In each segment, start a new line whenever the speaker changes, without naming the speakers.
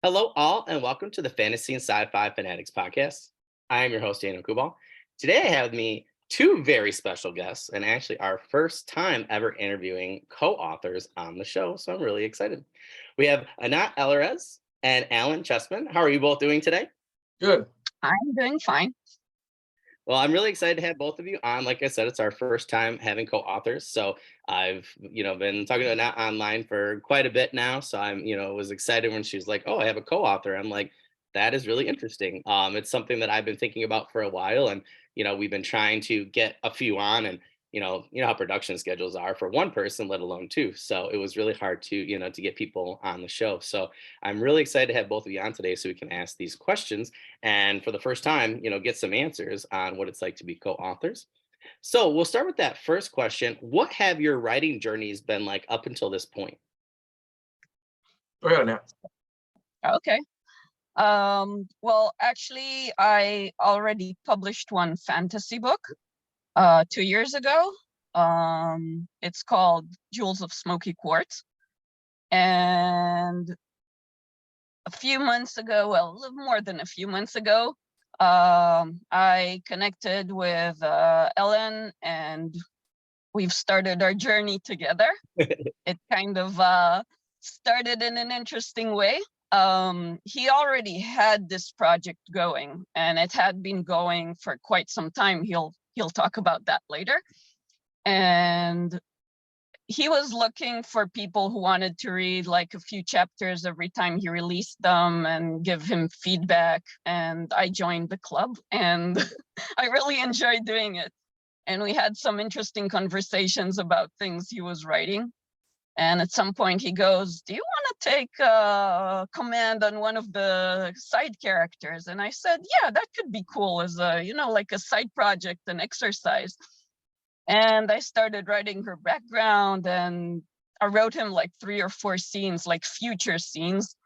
Hello, all, and welcome to the Fantasy and Sci-Fi Fanatics podcast. I am your host, Daniel Coolbaugh. Today, I have with me two very special guests, and actually our first time ever interviewing co-authors on the show. So I'm really excited. We have Anat Eliraz and Alan Cheesman. How are you both doing today?
Good.
I'm doing fine.
Well, I'm really excited to have both of you on. Like I said, it's our first time having co-authors. So I've, been talking to Anat online for quite a bit now. So I'm, was excited when she was like, "Oh, I have a co-author." I'm like, that is really interesting. It's something that I've been thinking about for a while, and we've been trying to get a few on, and you know how production schedules are for one person, let alone two. So it was really hard to, to get people on the show. So I'm really excited to have both of you on today so we can ask these questions and for the first time, get some answers on what it's like to be co-authors. So we'll start with that first question. What have your writing journeys been like up until this point?
Go ahead now.
Okay. Well, actually, I already published one fantasy book 2 years ago. It's called Jewels of Smoky Quartz. And a few months ago, well, a little more than a few months ago, I connected with Ellen, and we've started our journey together. It kind of started in an interesting way. He already had this project going, and it had been going for quite some time. He'll talk about that later. And he was looking for people who wanted to read like a few chapters every time he released them and give him feedback. And I joined the club, and I really enjoyed doing it. And we had some interesting conversations about things he was writing. And at some point he goes, "Do you want to take command on one of the side characters?" And I said, "Yeah, that could be cool as a, like a side project, an exercise." And I started writing her background, and I wrote him like 3 or 4 scenes, like future scenes.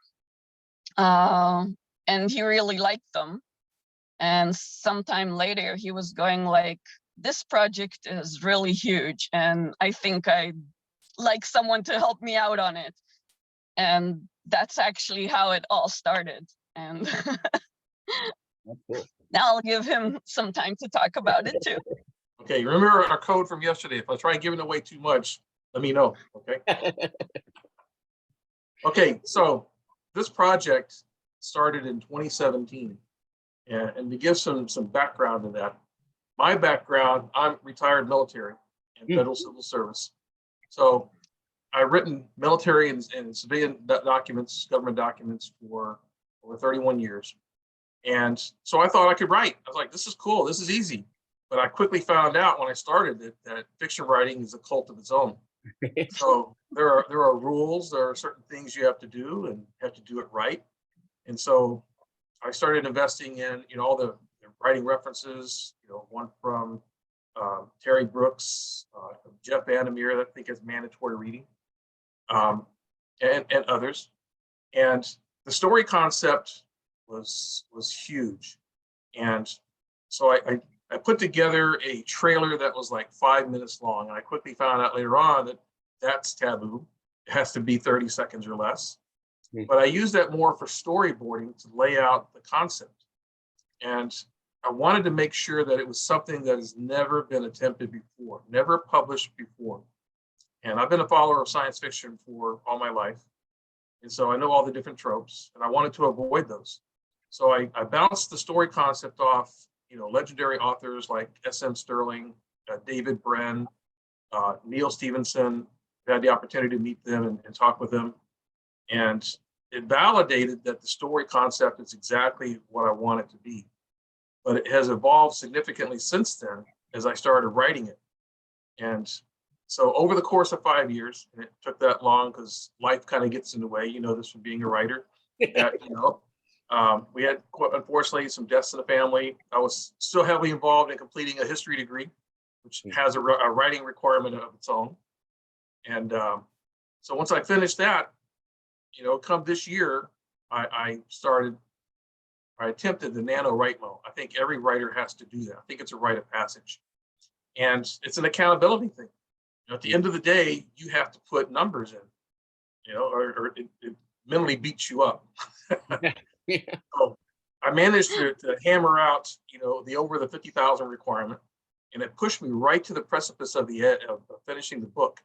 And he really liked them. And sometime later he was going like, "This project is really huge, and I think I'd like someone to help me out on it." And that's actually how it all started. And
That's cool.
now I'll give him some time to talk about it too.
Okay, remember our code from yesterday. If I try giving away too much, let me know. Okay. Okay, so this project started in 2017. And to give some background to that, my background, I'm retired military and federal civil service. So I've written military and civilian documents, government documents for over 31 years. And so I thought I could write. I was like, this is cool, this is easy. But I quickly found out when I started that fiction writing is a cult of its own. So there are rules, there are certain things you have to do and have to do it right. And so I started investing in, all the writing references, one from Terry Brooks, Jeff Vandermeer, that I think is mandatory reading, and others. And the story concept was huge. And so I put together a trailer that was like 5 minutes long. And I quickly found out later on that that's taboo. It has to be 30 seconds or less. But I use that more for storyboarding to lay out the concept. And I wanted to make sure that it was something that has never been attempted before, never published before. And I've been a follower of science fiction for all my life. And so I know all the different tropes, and I wanted to avoid those. So I bounced the story concept off, legendary authors like S.M. Sterling, David Bren, Neil Stevenson. I had the opportunity to meet them and talk with them. And it validated that the story concept is exactly what I want it to be. But it has evolved significantly since then as I started writing it. And so over the course of 5 years, and it took that long because life kind of gets in the way, this from being a writer, that, we had, unfortunately, some deaths in the family. I was still heavily involved in completing a history degree, which has a writing requirement of its own. And so once I finished that, come this year, I attempted the NaNoWriMo mode. I think every writer has to do that. I think it's a rite of passage. And it's an accountability thing. At the end of the day, you have to put numbers in, or mentally beats you up.
Yeah. Yeah.
So I managed to hammer out, the over the 50,000 requirement, and it pushed me right to the precipice of of finishing the book.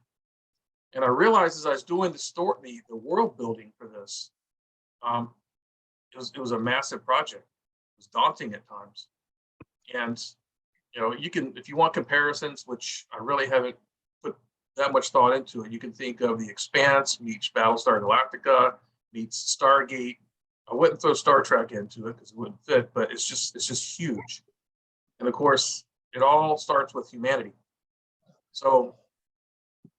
And I realized as I was doing the world building for this, um, it was a massive project. It was daunting at times, and you can, if you want comparisons, which I really haven't put that much thought into it, you can think of The Expanse meets Battlestar Galactica meets Stargate. I wouldn't throw Star Trek into it because it wouldn't fit, but it's just huge. And of course, it all starts with humanity. So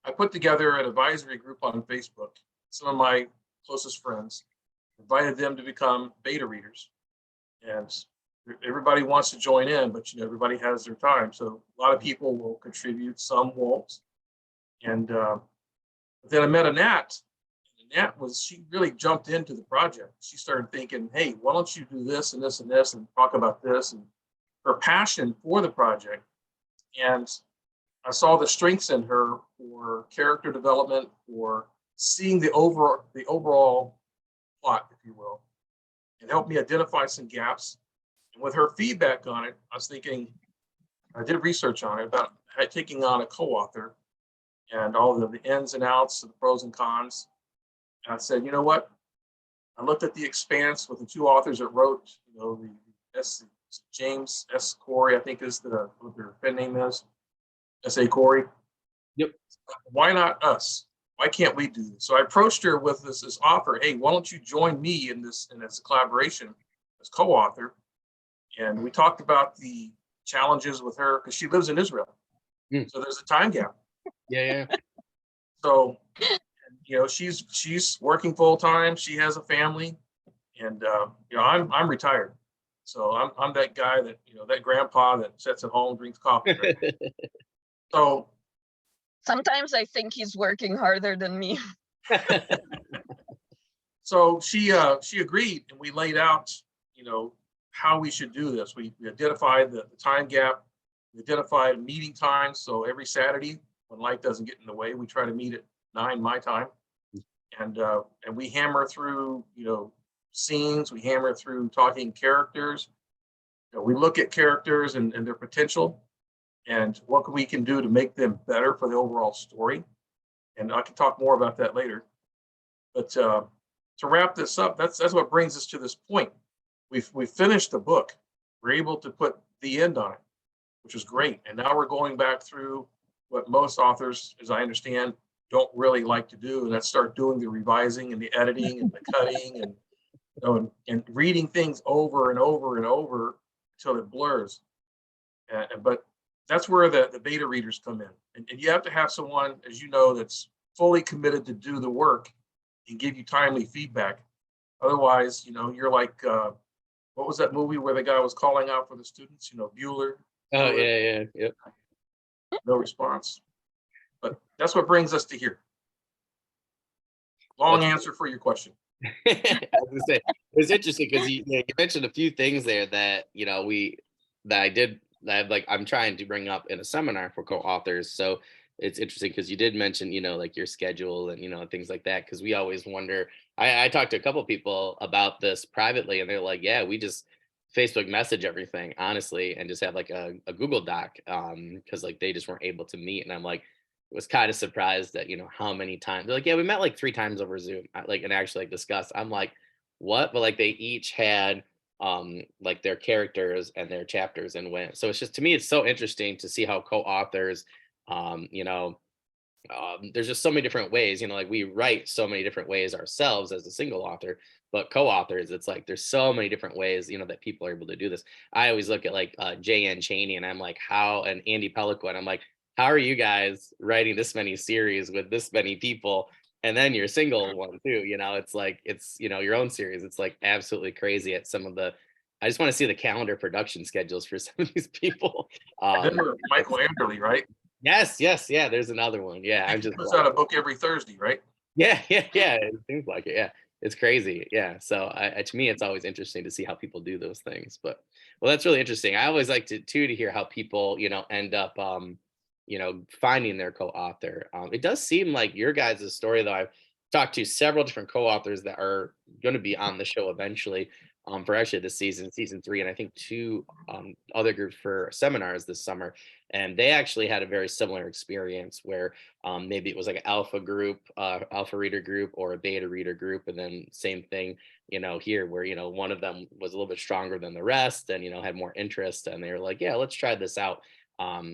I put together an advisory group on Facebook. Some of my closest friends invited them to become beta readers, and everybody wants to join in, but everybody has their time. So a lot of people will contribute, some won't. And then I met Anat. Nat she really jumped into the project. She started thinking, hey, why don't you do this and this and this and talk about this, and her passion for the project. And I saw the strengths in her for character development, for seeing the overall plot, if you will. It helped me identify some gaps. And with her feedback on it, I was thinking, I did research on it about taking on a co-author and all of the ins and outs, the pros and cons. And I said, you know what? I looked at The Expanse with the two authors that wrote, James S. Corey, I think is what their pen name is, S.A. Corey.
Yep.
Why not us? Why can't we do this? So I approached her with this offer. Hey, why don't you join me in this collaboration as co-author? And we talked about the challenges with her because she lives in Israel. So there's a time gap.
Yeah.
So she's working full time. She has a family, and I'm retired, so I'm that guy that that grandpa that sits at home, drinks coffee. Right? So
Sometimes I think he's working harder than me.
so she agreed, and we laid out how we should do this. We identified the time gap. We identified meeting times. So every Saturday, when life doesn't get in the way, we try to meet at 9 my time. And we hammer through scenes. We hammer through talking characters. We look at characters and their potential, and what we can do to make them better for the overall story. And I can talk more about that later. But to wrap this up, that's what brings us to this point. We've finished the book. We're able to put the end on it, which is great. And now we're going back through what most authors, as I understand, don't really like to do, and that's start doing the revising and the editing and the cutting and reading things over and over and over until it blurs. But that's where the beta readers come in, and you have to have someone, as you know, that's fully committed to do the work and give you timely feedback. Otherwise, you're like, what was that movie where the guy was calling out for the students? Bueller.
Oh, yeah. Yep.
No response. But that's what brings us to here. Long answer for your question.
I was gonna say, it was interesting because you mentioned a few things there that I'm trying to bring up in a seminar for co-authors. So it's interesting because you did mention like your schedule and things like that, because we always wonder. I talked to a couple people about this privately, and they're like, yeah, we just Facebook message everything, honestly, and just have like a Google Doc, because like they just weren't able to meet. And I'm like, was kind of surprised that how many times they're like, yeah, we met like 3 times over Zoom, and actually like discussed. I'm like, what? But like they each had like their characters and their chapters and went. So it's just, to me, it's so interesting to see how co-authors, um, you know, there's just so many different ways, like we write so many different ways ourselves as a single author, but co-authors, it's like there's so many different ways, that people are able to do this. I always look at like J.N. Chaney, and I'm like, and Andy Pelliquin, I'm like, how are you guys writing this many series with this many people, and then your single one too? It's like, it's your own series. It's like absolutely crazy at some of the. I just want to see the calendar production schedules for some of these people.
Michael Anderle, right?
Yes, yeah. There's another one. Yeah, I'm just
puts out a book every Thursday, right?
Yeah. It seems like it. Yeah, it's crazy. Yeah. So to me, it's always interesting to see how people do those things. But well, that's really interesting. I always like to hear how people end up finding their co-author. It does seem like your guys' story, though. talked to several different co-authors that are going to be on the show eventually, for actually this season, season 3, and I think 2 other groups for seminars this summer. And they actually had a very similar experience where maybe it was like an alpha group, alpha reader group, or a beta reader group, and then same thing, here where one of them was a little bit stronger than the rest, and had more interest, and they were like, yeah, let's try this out.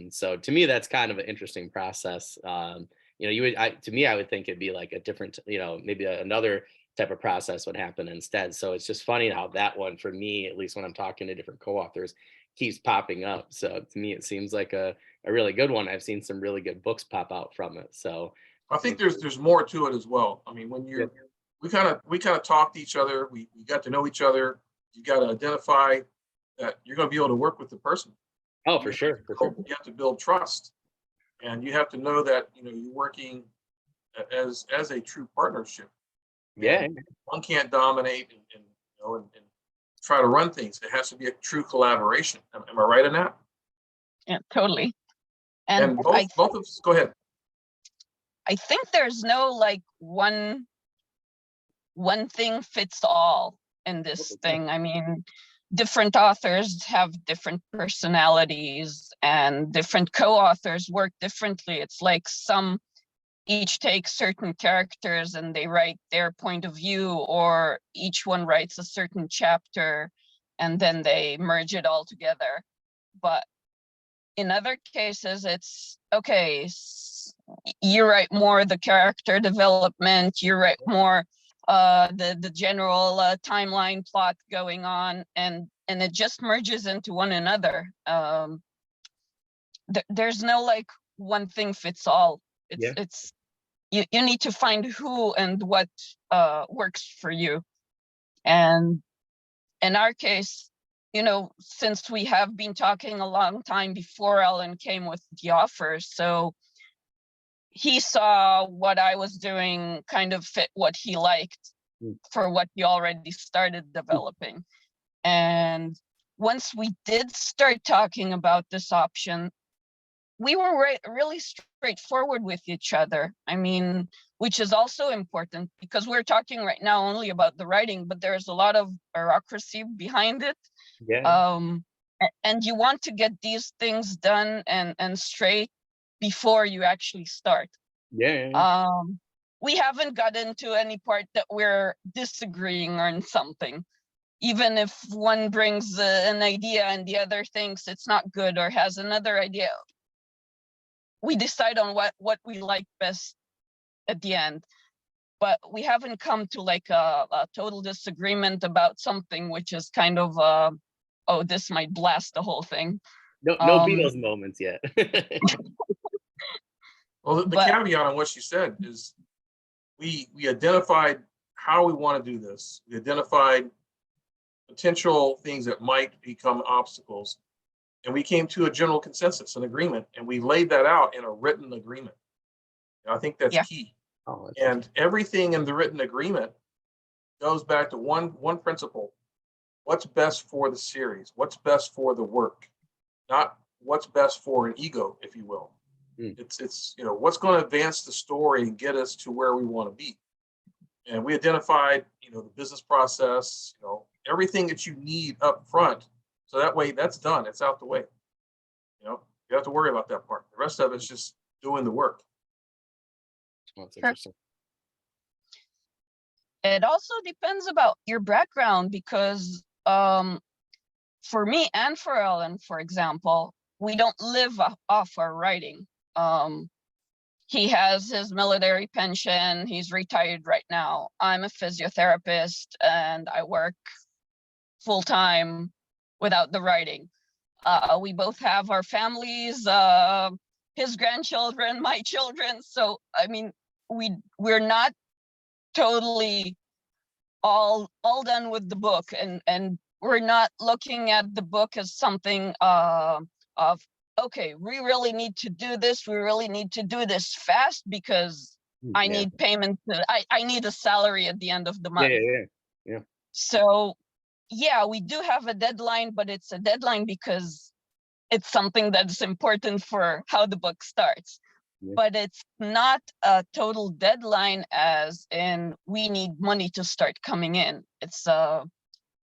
So to me, that's kind of an interesting process. To me, I would think it'd be like a different, maybe another type of process would happen instead. So it's just funny how that one, for me, at least when I'm talking to different co-authors, keeps popping up. So to me, it seems like a really good one. I've seen some really good books pop out from it. So
I think there's more to it as well. I mean, when
yeah.
we kind of talk to each other, we got to know each other. You got to identify that you're going to be able to work with the person.
Oh,
You
for
have
sure,
to
for sure.
you have to build trust, and you have to know that you're working as a true partnership.
Yeah,
And one can't dominate and try to run things. It has to be a true collaboration. Am I right in that?
Yeah, totally. And
And both of us, go ahead.
I think there's no like one thing fits all in this thing. I mean, different authors have different personalities, and different co-authors work differently. It's like some each take certain characters and they write their point of view, or each one writes a certain chapter and then they merge it all together. But in other cases, it's okay, you write more the character development, you write more the general timeline plot going on, and it just merges into one another. There's no like one thing fits all.
yeah,
It's you need to find who and what works for you. And in our case, since we have been talking a long time before Ellen came with the offer, so he saw what I was doing kind of fit what he liked for what he already started developing. And once we did start talking about this option, we were really straightforward with each other. I mean, which is also important because we're talking right now only about the writing, but there's a lot of bureaucracy behind it.
yeah,
And you want to get these things done and straight before you actually start.
yeah, yeah.
We haven't got into any part that we're disagreeing on something. Even if one brings an idea and the other thinks it's not good or has another idea, we decide on what we like best at the end. But we haven't come to like a total disagreement about something which is kind of oh, this might blast the whole thing.
No Beatles moments yet.
Well, the
But
caveat on what she said is we identified how we want to do this. We identified potential things that might become obstacles, and we came to a general consensus, an agreement, and we laid that out in a written agreement. And I think that's
yeah,
key.
Oh, that's
And everything in the written agreement goes back to one principle: what's best for the series, what's best for the work, not what's best for an ego, if you will. It's what's going to advance the story and get us to where we want to be. And we identified the business process, everything that you need up front, so that way that's done, it's out the way. You have to worry about that part. The rest of it's just doing the work.
that's
sure.
interesting.
It also depends about your background because for me and for Ellen, for example, we don't live off our writing. He has his military pension. He's retired right now. I'm a physiotherapist and I work full time without the writing. We both have our families, his grandchildren, my children. So, I mean, we're not totally all done with the book, and we're not looking at the book as something of okay, we really need to do this. We really need to do this fast because I
Yeah,
need payment. I need a salary at the end of the
yeah,
month.
yeah, yeah.
So yeah, we do have a deadline, but it's a deadline because it's something that's important for how the book starts.
Yeah.
but it's not a total deadline as in we need money to start coming in. It's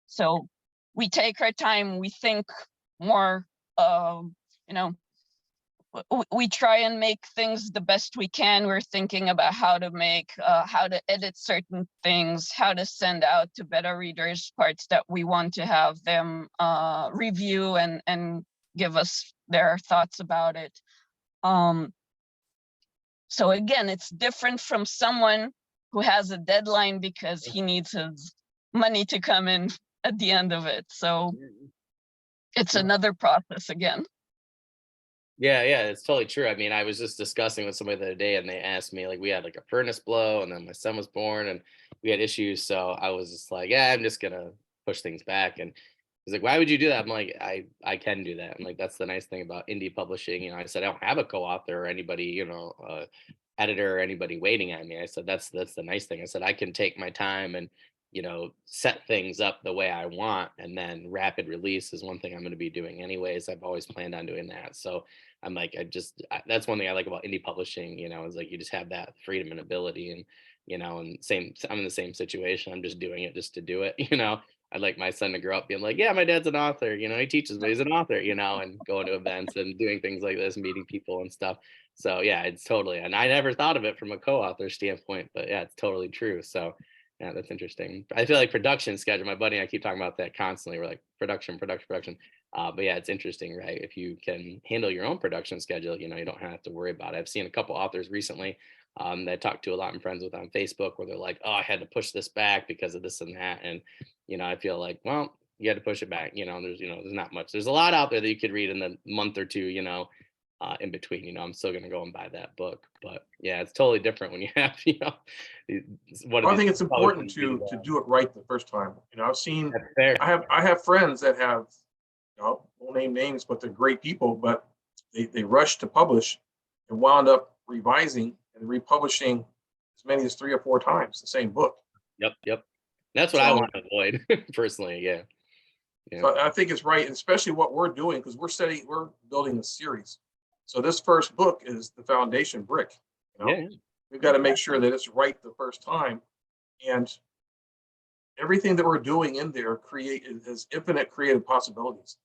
so we take our time, we think more, you know, we try and make things the best we can. We're thinking about how to make, how to edit certain things, how to send out to beta readers parts that we want to have them review and give us their thoughts about it. So again, it's different from someone who has a deadline because he needs his money to come in at the end of it. So it's another process again.
Yeah, it's totally true. I mean, I was just discussing with somebody the other day, and they asked me, like, we had like a furnace blow, and then my son was born, and we had issues. So I was just like, yeah, I'm just gonna push things back. And he's like, why would you do that? I'm like, I can do that. I'm like, that's the nice thing about indie publishing. You know, I said I don't have a co-author or anybody, editor or anybody waiting on me. I said that's the nice thing. I said I can take my time and set things up the way I want, and then rapid release is one thing I'm going to be doing anyways. I've always planned on doing that. So I'm like, that's one thing I like about indie publishing, is like you just have that freedom and ability. And and I'm in the same situation. I'm just doing it just to do it. I'd like my son to grow up being like, yeah, my dad's an author, he teaches, but he's an author, and going to events and doing things like this, meeting people and stuff. So yeah, it's totally, and I never thought of it from a co-author standpoint, but yeah, it's totally true. So yeah, that's interesting. I feel like production schedule, my buddy and I keep talking about that constantly. We're like production, production, production. But yeah, it's interesting, right? If you can handle your own production schedule, you don't have to worry about it. I've seen a couple authors recently that I talked to a lot and friends with on Facebook where they're like, oh, I had to push this back because of this and that. And, I feel like, well, you had to push it back. There's not much. There's a lot out there that you could read in the month or two, in between. I'm still going to go and buy that book. But yeah, it's totally different when you have,
I think it's important to do it right the first time. I have friends that have, won't name names, but they're great people, but they rushed to publish and wound up revising and republishing as many as 3 or 4 times the same book.
Yep. That's what I want to avoid personally. Yeah.
So I think it's right, and especially what we're doing, because we're building a series. So this first book is the foundation brick.
Yeah.
We've got to make sure that it's right the first time, and everything that we're doing in there has infinite creative possibilities.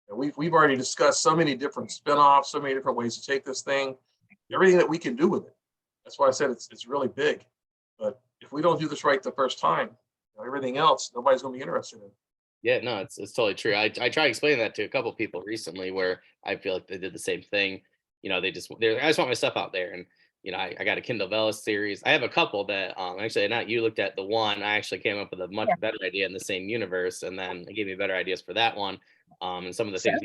We've already discussed so many different spin-offs, so many different ways to take this thing, everything that we can do with it. That's why I said it's really big. But if we don't do this right the first time, everything else nobody's going to be interested in.
Yeah, no, it's totally true. I tried explaining that to a couple of people recently where I feel like they did the same thing. I just want my stuff out there. And I got a Kindle Vella series. I have a couple that actually, not you looked at the one. I actually came up with a much better idea in the same universe, and then it gave me better ideas for that one. And some of the things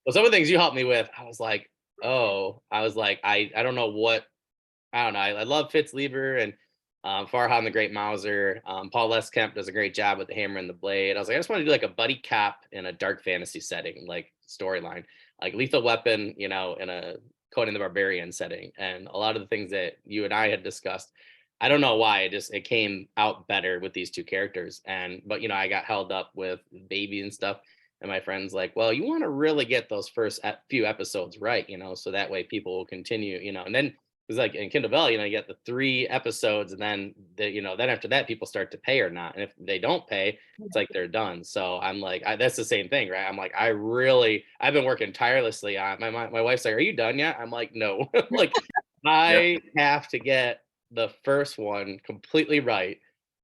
some of the things you helped me with, I was like, I don't know what, I don't know. I love Fitz Lieber and Farhan the Great Mauser. Paul Leskemp does a great job with the Hammer and the Blade. I was like, I just want to do like a buddy cop in a dark fantasy setting, like storyline, like Lethal Weapon, in a Conan the Barbarian setting. And a lot of the things that you and I had discussed, I don't know why it came out better with these two characters. But I got held up with baby and stuff. And my friend's like, well, you want to really get those first few episodes right, so that way people will continue, and then it's like in Kindle Vella, you get the 3 episodes, and then then after that people start to pay or not. And if they don't pay, it's like they're done. So I'm like, that's the same thing, right? I'm like, I've been working tirelessly on my wife's like, are you done yet? I'm like, no. Like I have to get the first one completely right,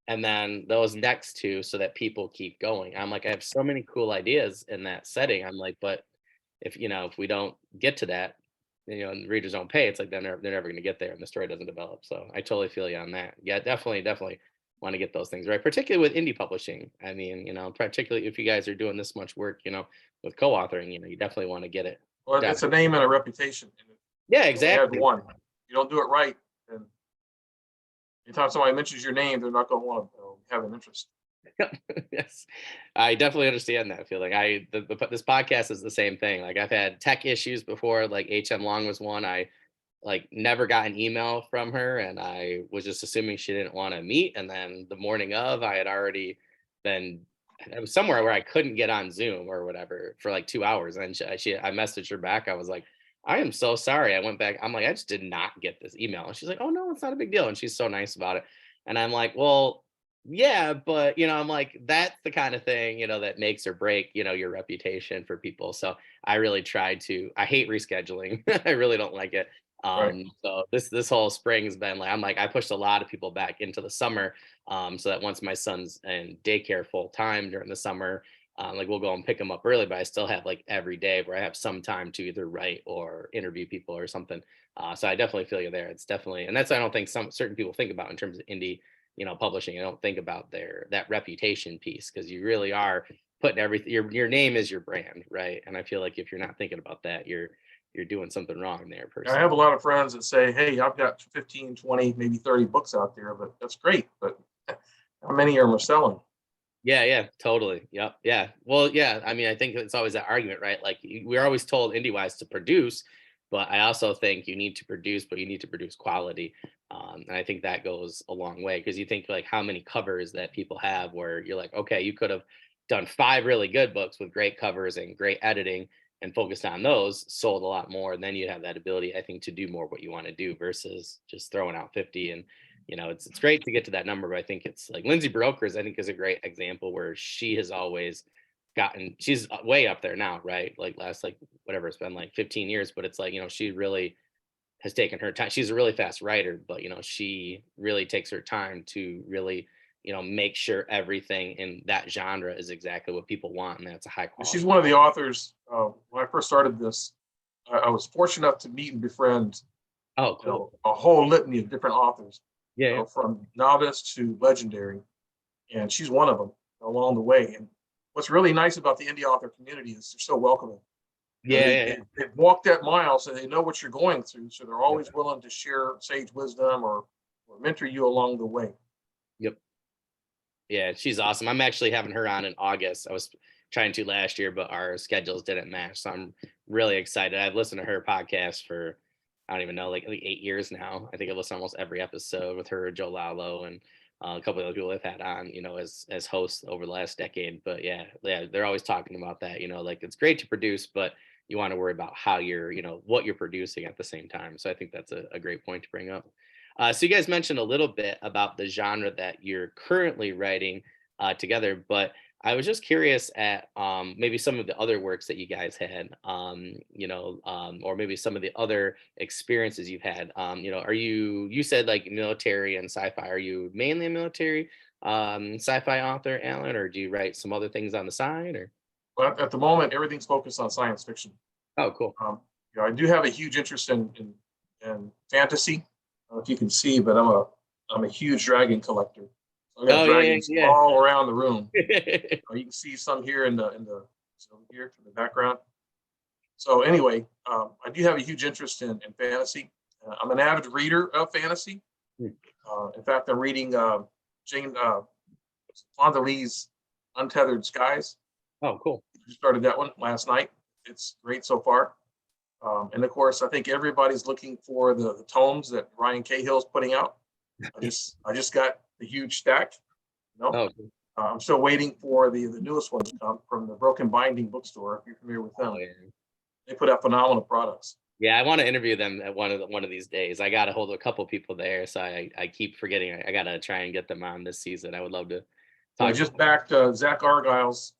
and then those next 2 so that people keep going. I'm like, I have so many cool ideas in that setting. I'm like, but if we don't get to that, and the readers don't pay, it's like they're never going to get there, and the story doesn't develop. So I totally feel you on that. Yeah, definitely want to get those things right, particularly with indie publishing. I mean, particularly if you guys are doing this much work, with co-authoring, you definitely want to get it.
Well, it's a name and a reputation.
Yeah, exactly.
One. You don't do it right, then anytime somebody mentions your name, they're not going to want to have an interest.
Yes, I definitely understand that feeling. This podcast is the same thing. Like I've had tech issues before, like HM Long was one. I like never got an email from her, and I was just assuming she didn't want to meet. And then the morning of, I had already been, I was somewhere where I couldn't get on Zoom or whatever for like 2 hours. And I messaged her back. I was like, I am so sorry. I went back. I'm like, I just did not get this email. And she's like, oh no, it's not a big deal. And she's so nice about it. And I'm like, well, yeah, but I'm like, that's the kind of thing, that makes or break, your reputation for people. So I really tried to, I hate rescheduling. I really don't like it.
Right.
So this whole spring has been like, I'm like, I pushed a lot of people back into the summer. So that once my son's in daycare full time during the summer, like we'll go and pick them up early, but I still have like every day where I have some time to either write or interview people or something. So I definitely feel you there. It's definitely, and that's I don't think some certain people think about in terms of indie, publishing. I don't think about that reputation piece because you really are putting everything. Your name is your brand, right? And I feel like if you're not thinking about that, you're doing something wrong there,
I
personally.
have a lot of friends that say, hey, I've got 15, 20, maybe 30 books out there, but that's great. But how many of them are selling?
Yeah, yeah, totally. Yep. Yeah. Well, yeah. I mean, I think it's always that argument, right? Like we're always told indie wise to produce, but I also think you need to produce, but you need to produce quality. And I think that goes a long way because you think like how many covers that people have where you're like, okay, you could have done 5 really good books with great covers and great editing and focused on those, sold a lot more. And then you have that ability, I think, to do more what you want to do versus just throwing out 50 and it's great to get to that number, but I think it's like Lindsay Brokers, I think is a great example where she has always she's way up there now, right? Like last, like whatever, it's been like 15 years, but it's like, she really has taken her time. She's a really fast writer, but she really takes her time to really, make sure everything in that genre is exactly what people want. And that's a high
She's
quality.
one of the authors. When I first started this, I was fortunate enough to meet and befriend,
Oh, cool.
a whole litany of different authors,
Yeah. Yeah.
from novice to legendary, and she's one of them along the way. And what's really nice about the indie author community is they're so welcoming.
Yeah.
They,
Yeah.
they they've walked that mile, so they know what you're going through. So they're
Yeah.
always willing to share sage wisdom or mentor you along the way.
Yep. Yeah, she's awesome. I'm actually having her on in August. I was trying to last year, but our schedules didn't match. So I'm really excited. I've listened to her podcast for I don't even know, like 8 years now. I think I've listened to almost every episode with her, Joe Lalo, and a couple of other people I've had on, as hosts over the last decade. But yeah, yeah, they're always talking about that. Like it's great to produce, but you want to worry about how you're, what you're producing at the same time. So I think that's a great point to bring up. So you guys mentioned a little bit about the genre that you're currently writing together, but I was just curious at maybe some of the other works that you guys had, or maybe some of the other experiences you've had. Are you said like military and sci-fi? Are you mainly a military sci-fi author, Alan, or do you write some other things on the side? Or
But at the moment, everything's focused on science fiction.
oh, cool.
Um, I do have a huge interest in fantasy. I don't know if you can see, but I'm a huge dragon collector. I got
Oh yeah,
dragons
yeah,
all around the room.
yeah.
You can see some here in the so here in the background. So anyway, I do have a huge interest in fantasy. I'm an avid reader of fantasy. In fact, I'm reading Jane Fonda Lee's Untethered Skies.
Oh, cool.
I started that one last night. It's great so far. And of course, I think everybody's looking for the tomes that Ryan Cahill's putting out. I just got the huge stack. You know,
Oh, cool.
I'm still waiting for the newest ones to come from the Broken Binding bookstore. If you're familiar with
Oh,
them,
yeah.
they put out phenomenal products.
Yeah, I want to interview them at one of these days. I got a hold of a couple people there, so I keep forgetting. I got to try and get them on this season. I would love to
I
talk to
just backed Zach Argyle's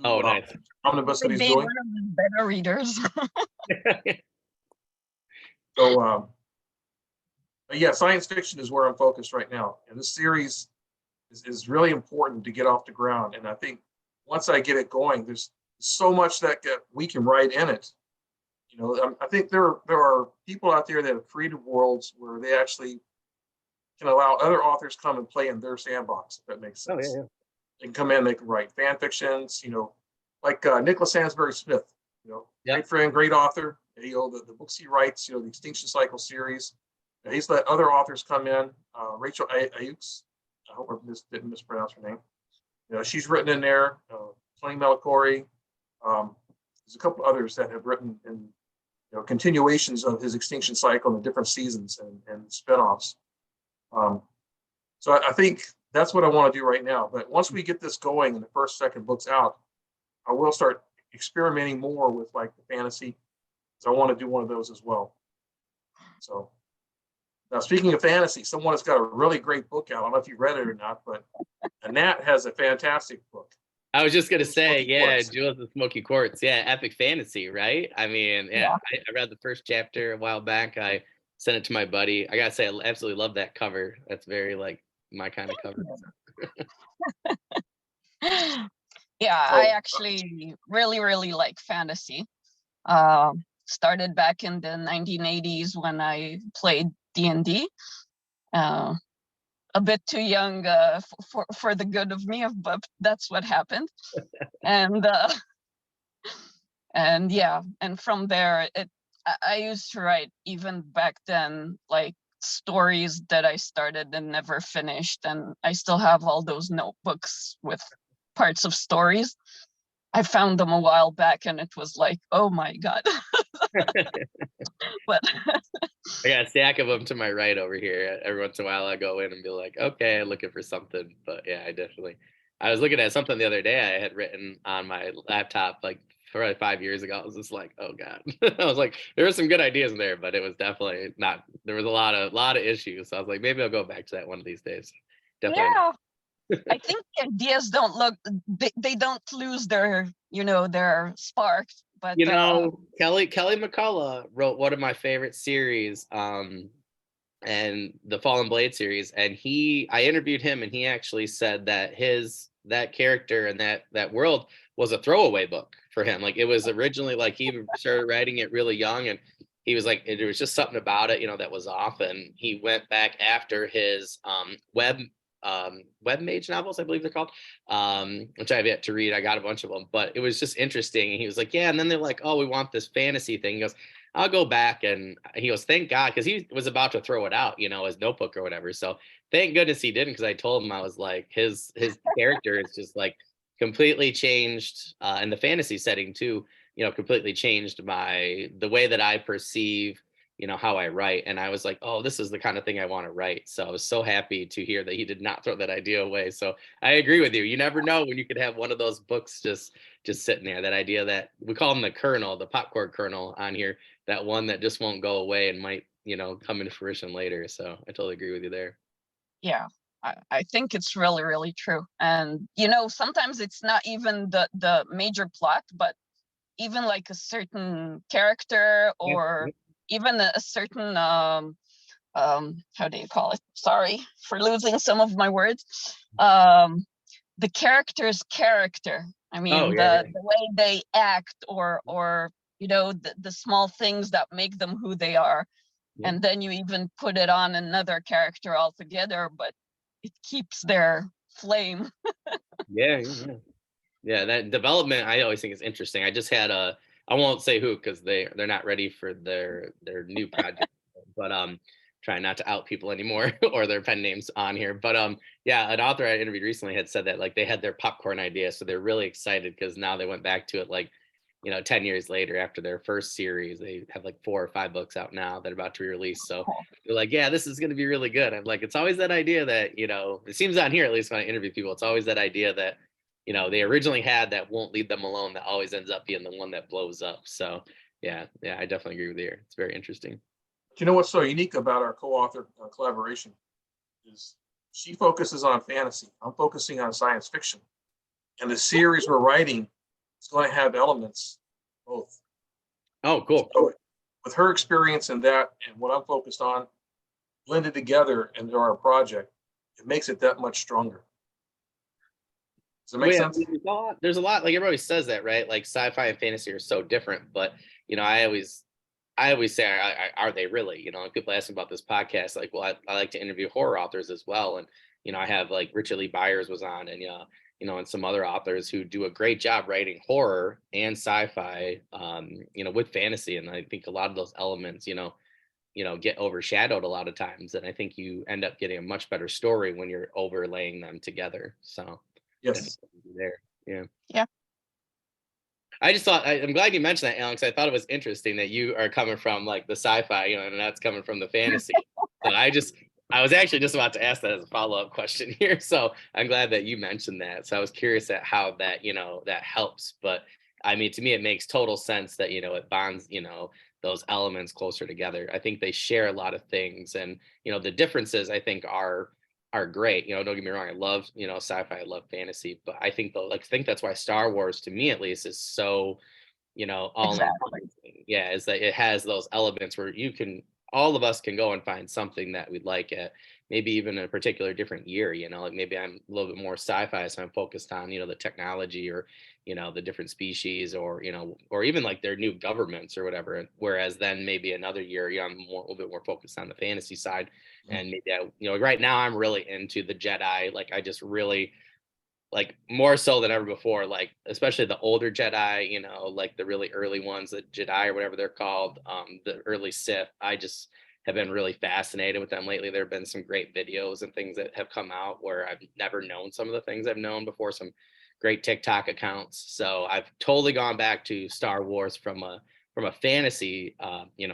Oh,
new
nice.
omnibus that
Would
he's
be
doing.
one of the better readers.
So, but yeah, science fiction is where I'm focused right now, and this series is really important to get off the ground. And I think once I get it going, there's so much that we can write in it. I think there are people out there that have created worlds where they actually can allow other authors come and play in their sandbox. If that makes
Oh, yeah,
sense,
yeah.
they can come in, they can write fan fictions. Like Nicholas Sansbury Smith.
Yep.
Great friend, great author. The books he writes, the Extinction Cycle series. He's let other authors come in. Rachel Ayukes, I hope I didn't mispronounce her name. She's written in there. Tony Melikori. There's a couple others that have written in continuations of his Extinction Cycle in the different seasons and spinoffs. So I think that's what I want to do right now. But once we get this going and the first, second books out, I will start experimenting more with like the fantasy. So I want to do one of those as well. So now, speaking of fantasy, someone has got a really great book out. I don't know if you read it or not, but Anat has a fantastic book.
I was just gonna say,
Smoky
yeah,
Quartz.
Jewels of Smoky Quartz. Yeah, epic fantasy, right? I mean, yeah,
Yeah.
I read the first chapter a while back. I sent it to my buddy. I gotta say, I absolutely love that cover. That's very like my kind of cover.
Yeah, I
So
actually really like fantasy. Started back in the 1980s when I played D&D. Uh, a bit too young for the good of me, but that's what happened. And and yeah, and from there, I used to write even back then, like stories that I started and never finished, and I still have all those notebooks with parts of stories. I found them a while back, and it was like, oh my god. But
I got a stack of them to my right over here. Every once in a while, I go in and be like, okay, looking for something. But yeah, I was looking at something the other day I had written on my laptop like probably 5 years ago. I was just like, oh God. I was like, there were some good ideas in there, but it was definitely not, there was a lot of issues. So I was like, maybe I'll go back to that one of these days. Definitely.
yeah, I think the ideas don't look, they don't lose their, their spark. But
Kelly McCullough wrote one of my favorite series, and the Fallen Blade series, and I interviewed him, and he actually said that that character and that world was a throwaway book for him. Like it was originally like he started writing it really young, and he was like there was just something about it, that was off, and he went back after his web mage novels, I believe they're called, which I have yet to read. I got a bunch of them, but it was just interesting. And he was like, yeah, and then they're like, oh, we want this fantasy thing. He goes, I'll go back, and he goes, thank God, because he was about to throw it out, his notebook or whatever. So thank goodness he didn't, because I told him, I was like, his character is just like completely changed, in the fantasy setting too, completely changed the way that I perceive how I write. And I was like, oh, this is the kind of thing I want to write. So I was so happy to hear that he did not throw that idea away. So I agree with you. You never know when you could have one of those books just sitting there. That idea that we call them the kernel, the popcorn kernel on here, that one that just won't go away and might, come into fruition later. So I totally agree with you there.
yeah, I think it's really true. And sometimes it's not even the major plot, but even like a certain character,
Yeah.
or even a certain how do you call it, sorry for losing some of my words, the character's character. I
Oh
mean,
yeah, yeah.
the way they act, or the small things that make them who they are.
Yeah.
And then you even put it on another character altogether, but it keeps their flame.
Yeah, yeah. That development I always think is interesting. I just had I won't say who, because they're not ready for their new project, but trying not to out people anymore or their pen names on here. But yeah, an author I interviewed recently had said that like they had their popcorn idea, so they're really excited because now they went back to it like 10 years later after their first series. They have like 4 or 5 books out now that are about to be released. So they're like, yeah, this is going to be really good. I'm like, it's always that idea that, it seems on here, at least when I interview people, it's always that idea that, they originally had that won't leave them alone, that always ends up being the one that blows up. So yeah, I definitely agree with you. It's very interesting.
Do you know what's so unique about our co-author collaboration is she focuses on fantasy. I'm focusing on science fiction. And the series we're writing is going to have elements both.
Oh, cool.
So with her experience in that and what I'm focused on, blended together into our project, it makes it that much stronger. Does it make
Yeah,
sense?
there's a lot, like everybody says that, right? Like sci-fi and fantasy are so different, but I always say, are they really? And people ask me about this podcast, like, well, I like to interview horror authors as well, and I have like Richard Lee Byers was on, and and some other authors who do a great job writing horror and sci-fi, with fantasy, and I think a lot of those elements, get overshadowed a lot of times, and I think you end up getting a much better story when you're overlaying them together. So
Yes.
there, yeah.
Yeah.
I just thought I'm glad you mentioned that, Alex. I thought it was interesting that you are coming from like the sci-fi, and that's coming from the fantasy. So I was actually just about to ask that as a follow-up question here. So I'm glad that you mentioned that. So I was curious at how that, that helps. But I mean, to me, it makes total sense that, it bonds, those elements closer together. I think they share a lot of things, and the differences I think are great. Don't get me wrong, I love sci-fi, I love fantasy, but I think though, like, I think that's why Star Wars, to me at least, is so all
Exactly.
encompassing. Yeah, is that it has those elements where all of us can go and find something that we'd like at maybe even a particular different year. Like maybe I'm a little bit more sci-fi, so I'm focused on the technology, or the different species, or or even like their new governments or whatever. Whereas then maybe another year, I'm a little bit more focused on the fantasy side, and maybe right now I'm really into the Jedi. Like I just really, like, more so than ever before, like especially the older Jedi, like the really early ones, the Jedi or whatever they're called, the early Sith. I just have been really fascinated with them lately. There have been some great videos and things that have come out where I've never known some of the things I've known before, some great TikTok accounts. So I've totally gone back to Star Wars from a fantasy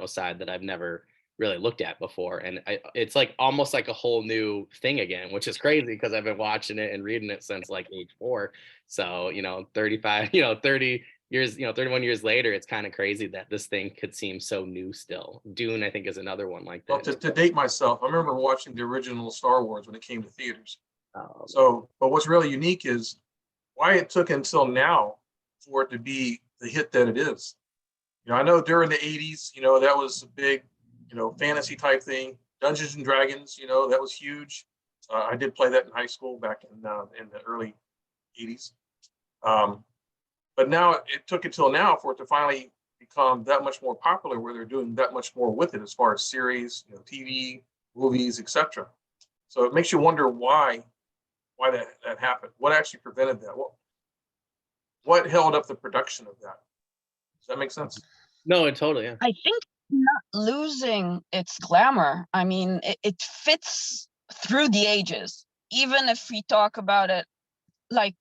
side that I've never really looked at before, and it's like almost like a whole new thing again, which is crazy because I've been watching it and reading it since like age 4. So 35 30 years, 31 years later, it's kind of crazy that this thing could seem so new still. Dune, I think, is another one like
Well,
that.
to date myself, I remember watching the original Star Wars when it came to theaters.
um,
So, but what's really unique is why it took until now for it to be the hit that it is. I know during the 80s, that was a big, fantasy type thing. Dungeons and Dragons, that was huge. I did play that in high school back in the early 80s. Um, but now it took until now for it to finally become that much more popular, where they're doing that much more with it as far as series, TV, movies, etc. So it makes you wonder why that happened. What actually prevented that? What held up the production of that? Does that make sense?
no, it totally, yeah.
I think not losing its glamour. I mean, it fits through the ages. Even if we talk about it like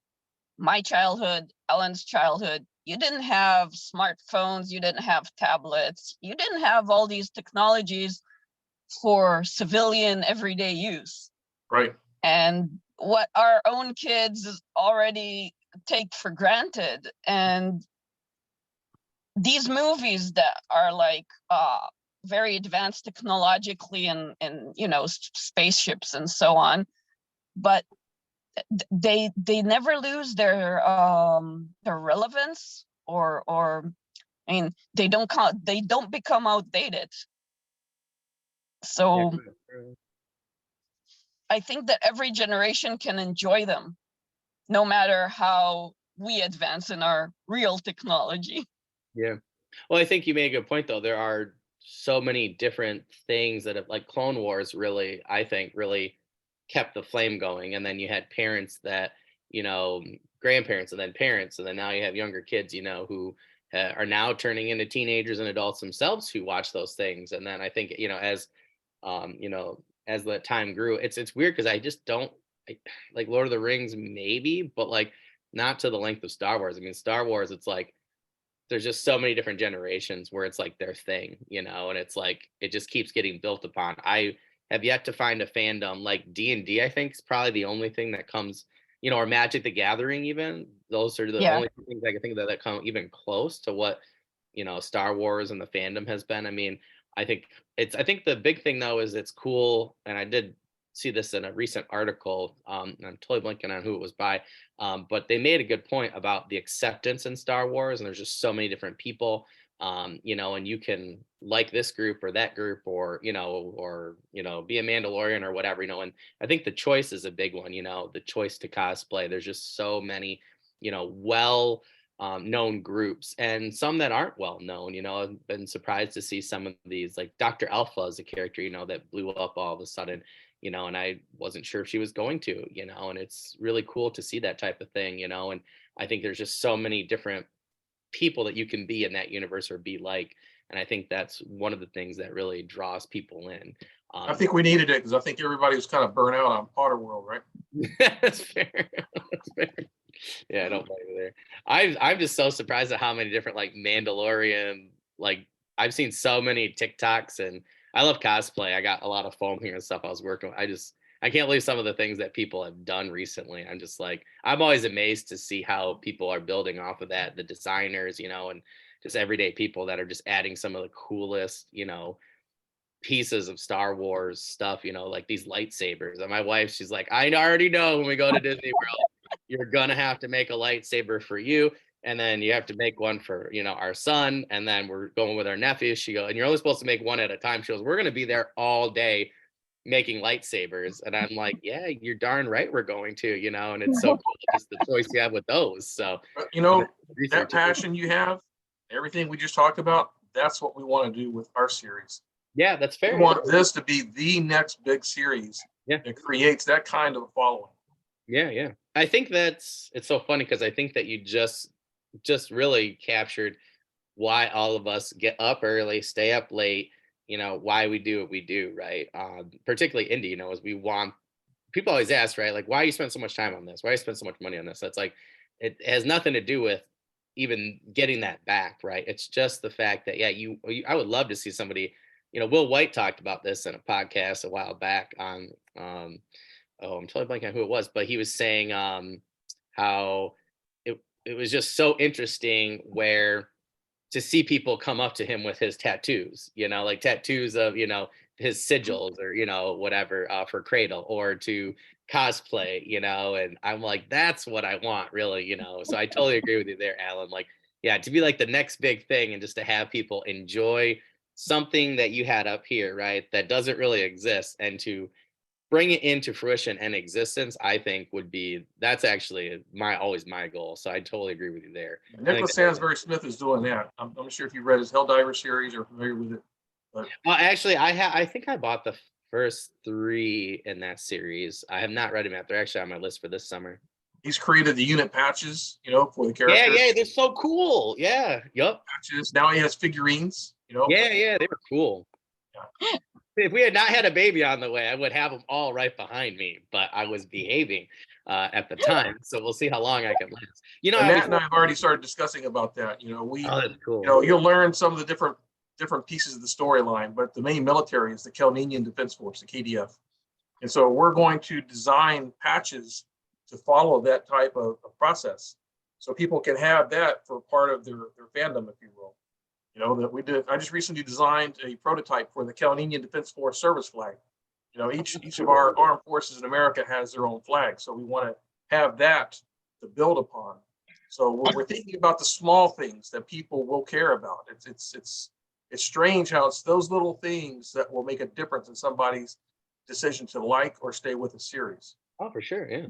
my childhood, Ellen's childhood, you didn't have smartphones, you didn't have tablets, you didn't have all these technologies for civilian everyday use.
Right.
And what our own kids already take for granted. And these movies that are like very advanced technologically, and spaceships and so on, but they never lose their relevance, or I mean, they don't become outdated.
Yeah,
So I think that every generation can enjoy them, no matter how we advance in our real technology.
yeah. Well, I think you made a good point though. There are so many different things that have, like Clone Wars, really, I think, really kept the flame going. And then you had parents that, grandparents, and then parents, and then now you have younger kids, who are now turning into teenagers and adults themselves who watch those things. And then I think, as the time grew, it's weird because I just don't like Lord of the Rings, maybe, but like not to the length of Star Wars. I mean, Star Wars, it's like there's just so many different generations where it's like their thing, and it's like it just keeps getting built upon. I have yet to find a fandom like D&D. I think is probably the only thing that comes, or Magic the Gathering. Even those are the
Yeah.
only things I can think of that come even close to what Star Wars and the fandom has been. I mean, I think the big thing though is it's cool, and I did see this in a recent article. And I'm totally blanking on who it was by, but they made a good point about the acceptance in Star Wars, and there's just so many different people, and you can like this group or that group, or be a Mandalorian or whatever, and I think the choice is a big one. The choice to cosplay. There's just so many, well known groups, and some that aren't well known. I've been surprised to see some of these, like Dr. Alpha is a character, that blew up all of a sudden, and I wasn't sure if she was going to, and it's really cool to see that type of thing, and I think there's just so many different people that you can be in that universe or be like, and I think that's one of the things that really draws people in.
I think we needed it because I think everybody was kind of burnt out on Potter World, right?
That's fair. That's fair. Yeah, I don't blame you there. I'm just so surprised at how many different like Mandalorian, like I've seen so many TikToks, and I love cosplay. I got a lot of foam here and stuff I was working with. I can't believe some of the things that people have done recently. I'm just like, I'm always amazed to see how people are building off of that, the designers, and just everyday people that are just adding some of the coolest, pieces of Star Wars stuff, like these lightsabers. And my wife, she's like, I already know when we go to Disney World, you're gonna have to make a lightsaber for you. And then you have to make one for, our son. And then we're going with our nephew. She goes, and you're only supposed to make one at a time. She goes, we're gonna be there all day making lightsabers. And I'm like, yeah, you're darn right we're going to, and it's so cool just the choice you have with those. So
That
research.
passion you have, everything we just talked about, that's what we want to do with our series.
Yeah, that's fair.
We want this to be the next big series that creates that kind of following.
Yeah. I think it's so funny because I think that you just really captured why all of us get up early, stay up late, why we do what we do, right? Particularly indie, as we want, people always ask, right? Like, why you spend so much time on this? Why you spend so much money on this? That's like, it has nothing to do with even getting that back, right? It's just the fact that, I would love to see somebody, Will White talked about this in a podcast a while back on, I'm totally blanking on who it was, but he was saying how it was just so interesting where to see people come up to him with his tattoos, like tattoos of, his sigils or, whatever for Cradle or to cosplay, and I'm like, that's what I want really, so I totally agree with you there, Alan. Like, yeah, to be like the next big thing and just to have people enjoy something that you had up here, right, that doesn't really exist, and to bring it into fruition and existence, I think that's actually always my goal. So I totally agree with you there.
Nicholas Sansbury Smith is doing that. I'm not sure if you read his Helldiver series or familiar with it. But
actually, I think I bought the first 3 in that series. I have not read them yet. They're actually on my list for this summer.
He's created the unit patches, for the characters.
Yeah, they're so cool. Yeah, yup.
Patches. Now he has figurines,
Yeah, they were cool.
Yeah.
If we had not had a baby on the way, I would have them all right behind me, but I was behaving at the time. So we'll see how long I can last.
Matt and I have already started discussing about that.
Oh, that's cool.
You'll learn some of the different pieces of the storyline, but the main military is the Kelninian Defense Force, the KDF. And so we're going to design patches to follow that type of process. So people can have that for part of their fandom, if you will. That we did. I just recently designed a prototype for the Kelninian Defense Force service flag. Each of our armed forces in America has their own flag. So we want to have that to build upon. So we're thinking about the small things that people will care about. It's strange how it's those little things that will make a difference in somebody's decision to like or stay with a series.
Oh, for sure. Yeah.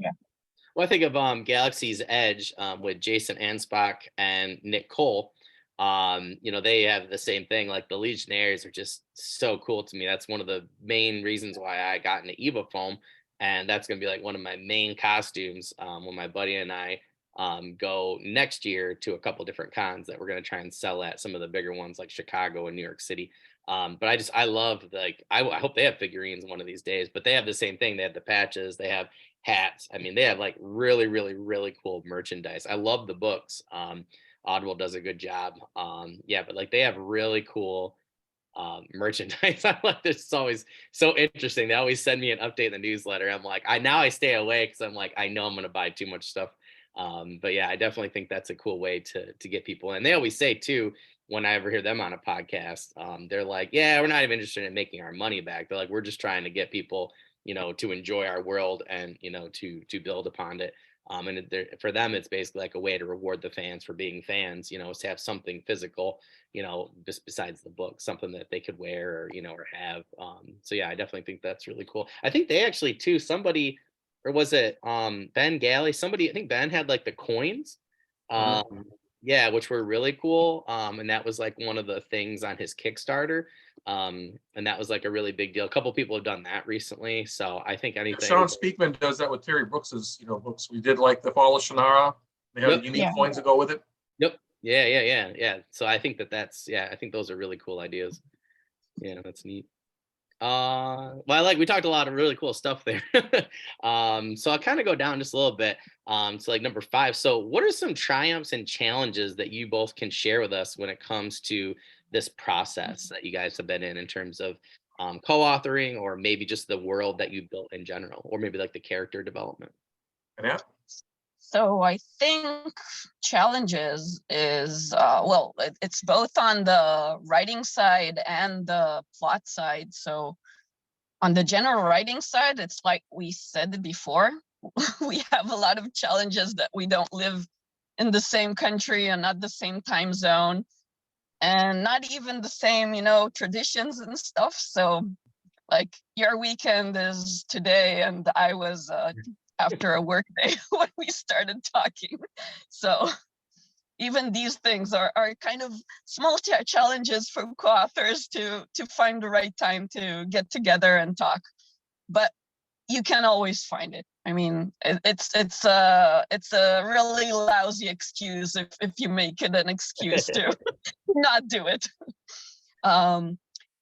Well, I think of Galaxy's Edge with Jason Anspach and Nick Cole. They have the same thing. Like the Legionnaires are just so cool to me. That's one of the main reasons why I got into Eva foam, and that's gonna be like one of my main costumes when my buddy and I go next year to a couple different cons that we're gonna try and sell at some of the bigger ones like Chicago and New York City. But I love, like, I hope they have figurines one of these days. But they have the same thing. They have the patches. They have hats. I mean, they have like really, really, really cool merchandise. I love the books. Audible does a good job. But like they have really cool merchandise. I like this. It's always so interesting. They always send me an update in the newsletter. I'm like, I stay away because I'm like, I know I'm gonna buy too much stuff. But yeah, I definitely think that's a cool way to get people. And they always say too, when I ever hear them on a podcast, they're like, yeah, we're not even interested in making our money back. They're like, we're just trying to get people, to enjoy our world and, to build upon it. And for them, it's basically like a way to reward the fans for being fans, is to have something physical, just besides the book, something that they could wear or have. So yeah, I definitely think that's really cool. I think they actually too, somebody, or was it Ben Galley? Somebody, I think Ben had like the coins. Yeah, which were really cool. And that was like one of the things on his Kickstarter. And that was like a really big deal. A couple people have done that recently. So I think anything.
Sean Speakman does that with Terry Brooks's, books. We did like the Fall of Shannara. They have the unique coins that go with it.
Yep. Yeah. So I think I think those are really cool ideas. Yeah, that's neat. We talked a lot of really cool stuff there. So I'll kind of go down just a little bit to like number 5. So what are some triumphs and challenges that you both can share with us when it comes to this process that you guys have been in terms of co-authoring, or maybe just the world that you built in general, or maybe like the character development?
Yeah.
So I think challenges is, well, it's both on the writing side and the plot side. So on the general writing side, it's like we said before, we have a lot of challenges that we don't live in the same country and not the same time zone and not even the same, traditions and stuff. So like your weekend is today and I was after a work day when we started talking. So even these things are kind of small challenges for co-authors to find the right time to get together and talk. But you can always find it. I mean, it's a really lousy excuse if you make it an excuse to not do it.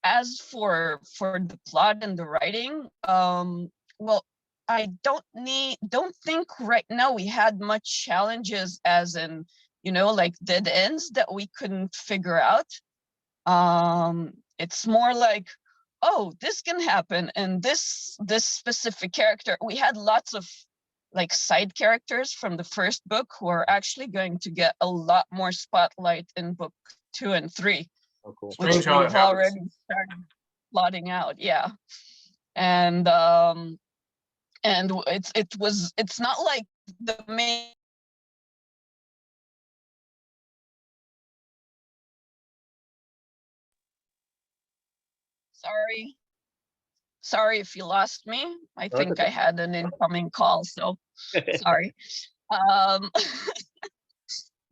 As for the plot and the writing, well, I don't think right now we had much challenges as in, like dead ends that we couldn't figure out. It's more like, oh, this can happen, and this specific character. We had lots of like side characters from the first book who are actually going to get a lot more spotlight in book 2 and 3.
Oh, cool.
Which
Strange how it
we've
happens.
already started plotting out. Yeah. And it's not like the main. Sorry if you lost me. I
Oh, that's
think I
okay.
had an incoming call, so sorry. Um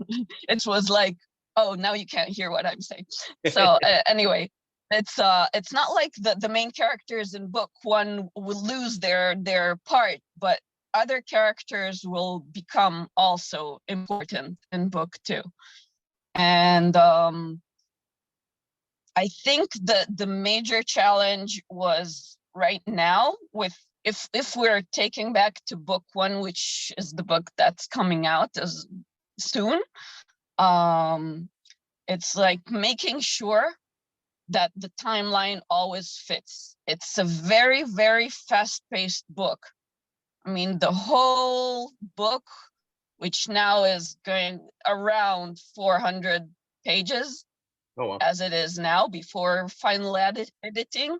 it was like, oh, now you can't hear what I'm saying. So anyway, it's not like the main characters in book 1 will lose their part, but other characters will become also important in book 2. And I think the major challenge was right now with, if we're taking back to book 1, which is the book that's coming out as soon, it's like making sure that the timeline always fits. It's a very, very fast-paced book. I mean, the whole book, which now is going around 400 pages,
Oh, wow.
as it is now before final editing.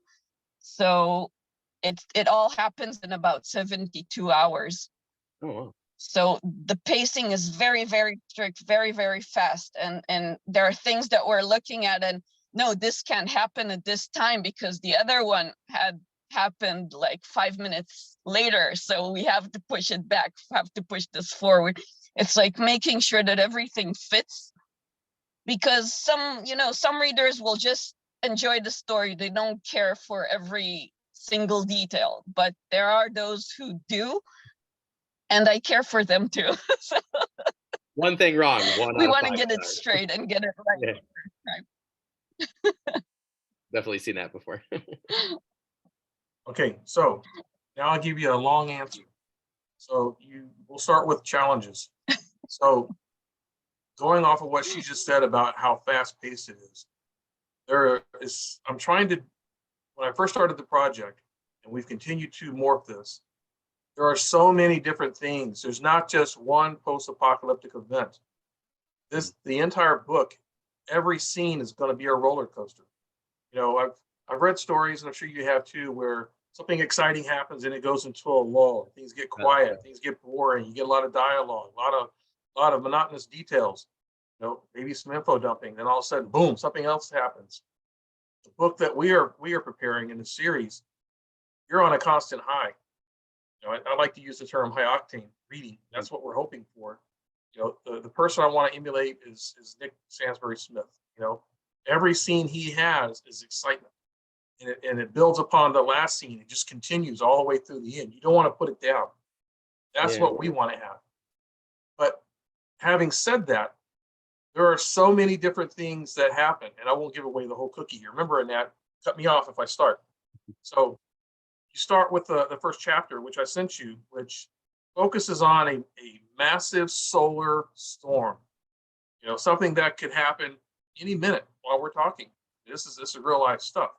So it all happens in about 72 hours.
Oh, wow.
So the pacing is very, very strict, very, very fast. And there are things that we're looking at and no, this can't happen at this time because the other one had happened like 5 minutes later. So we have to push it back, have to push this forward. It's like making sure that everything fits, because some readers will just enjoy the story. They don't care for every single detail, but there are those who do. And I care for them too. So
One thing wrong, one
we
out of
want to
5
get it
stars.
straight and get it right.
Yeah.
Right.
Definitely seen that before.
Okay, so now I'll give you a long answer. So we'll start with challenges. So going off of what she just said about how fast paced it is, I'm trying to, when I first started the project, and we've continued to morph this, there are so many different things. There's not just one post-apocalyptic event. The entire book, every scene is going to be a roller coaster. I've read stories, and I'm sure you have too, where something exciting happens and it goes into a lull. Things get quiet, things get boring. You get a lot of dialogue, a lot of monotonous details. Maybe some info dumping. Then all of a sudden, boom, something else happens. The book that we are preparing in the series, you're on a constant high. I like to use the term high octane reading. That's what we're hoping for. The person I want to emulate is Nick Sansbury Smith. Every scene he has is excitement, and it builds upon the last scene. It just continues all the way through the end. You don't want to put it down. That's what we want to have. But having said that, there are so many different things that happen, and I won't give away the whole cookie here. Remember, Anat, cut me off if I start. So you start with the first chapter, which I sent you, which focuses on a massive solar storm. Something that could happen any minute while we're talking. This is real life stuff.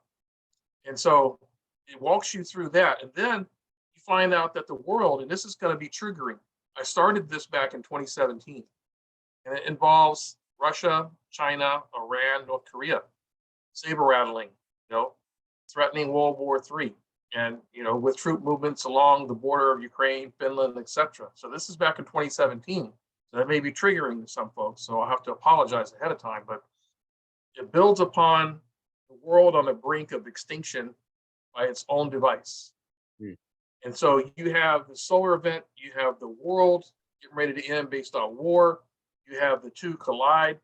And so it walks you through that. And then you find out that the world, and this is going to be triggering. I started this back in 2017, and it involves Russia, China, Iran, North Korea, saber rattling, threatening World War III, and with troop movements along the border of Ukraine, Finland, etc. So this is back in 2017. So that may be triggering to some folks. So I'll have to apologize ahead of time, but it builds upon the world on the brink of extinction by its own device.
Mm.
And so you have the solar event, you have the world getting ready to end based on war, you have the two collide,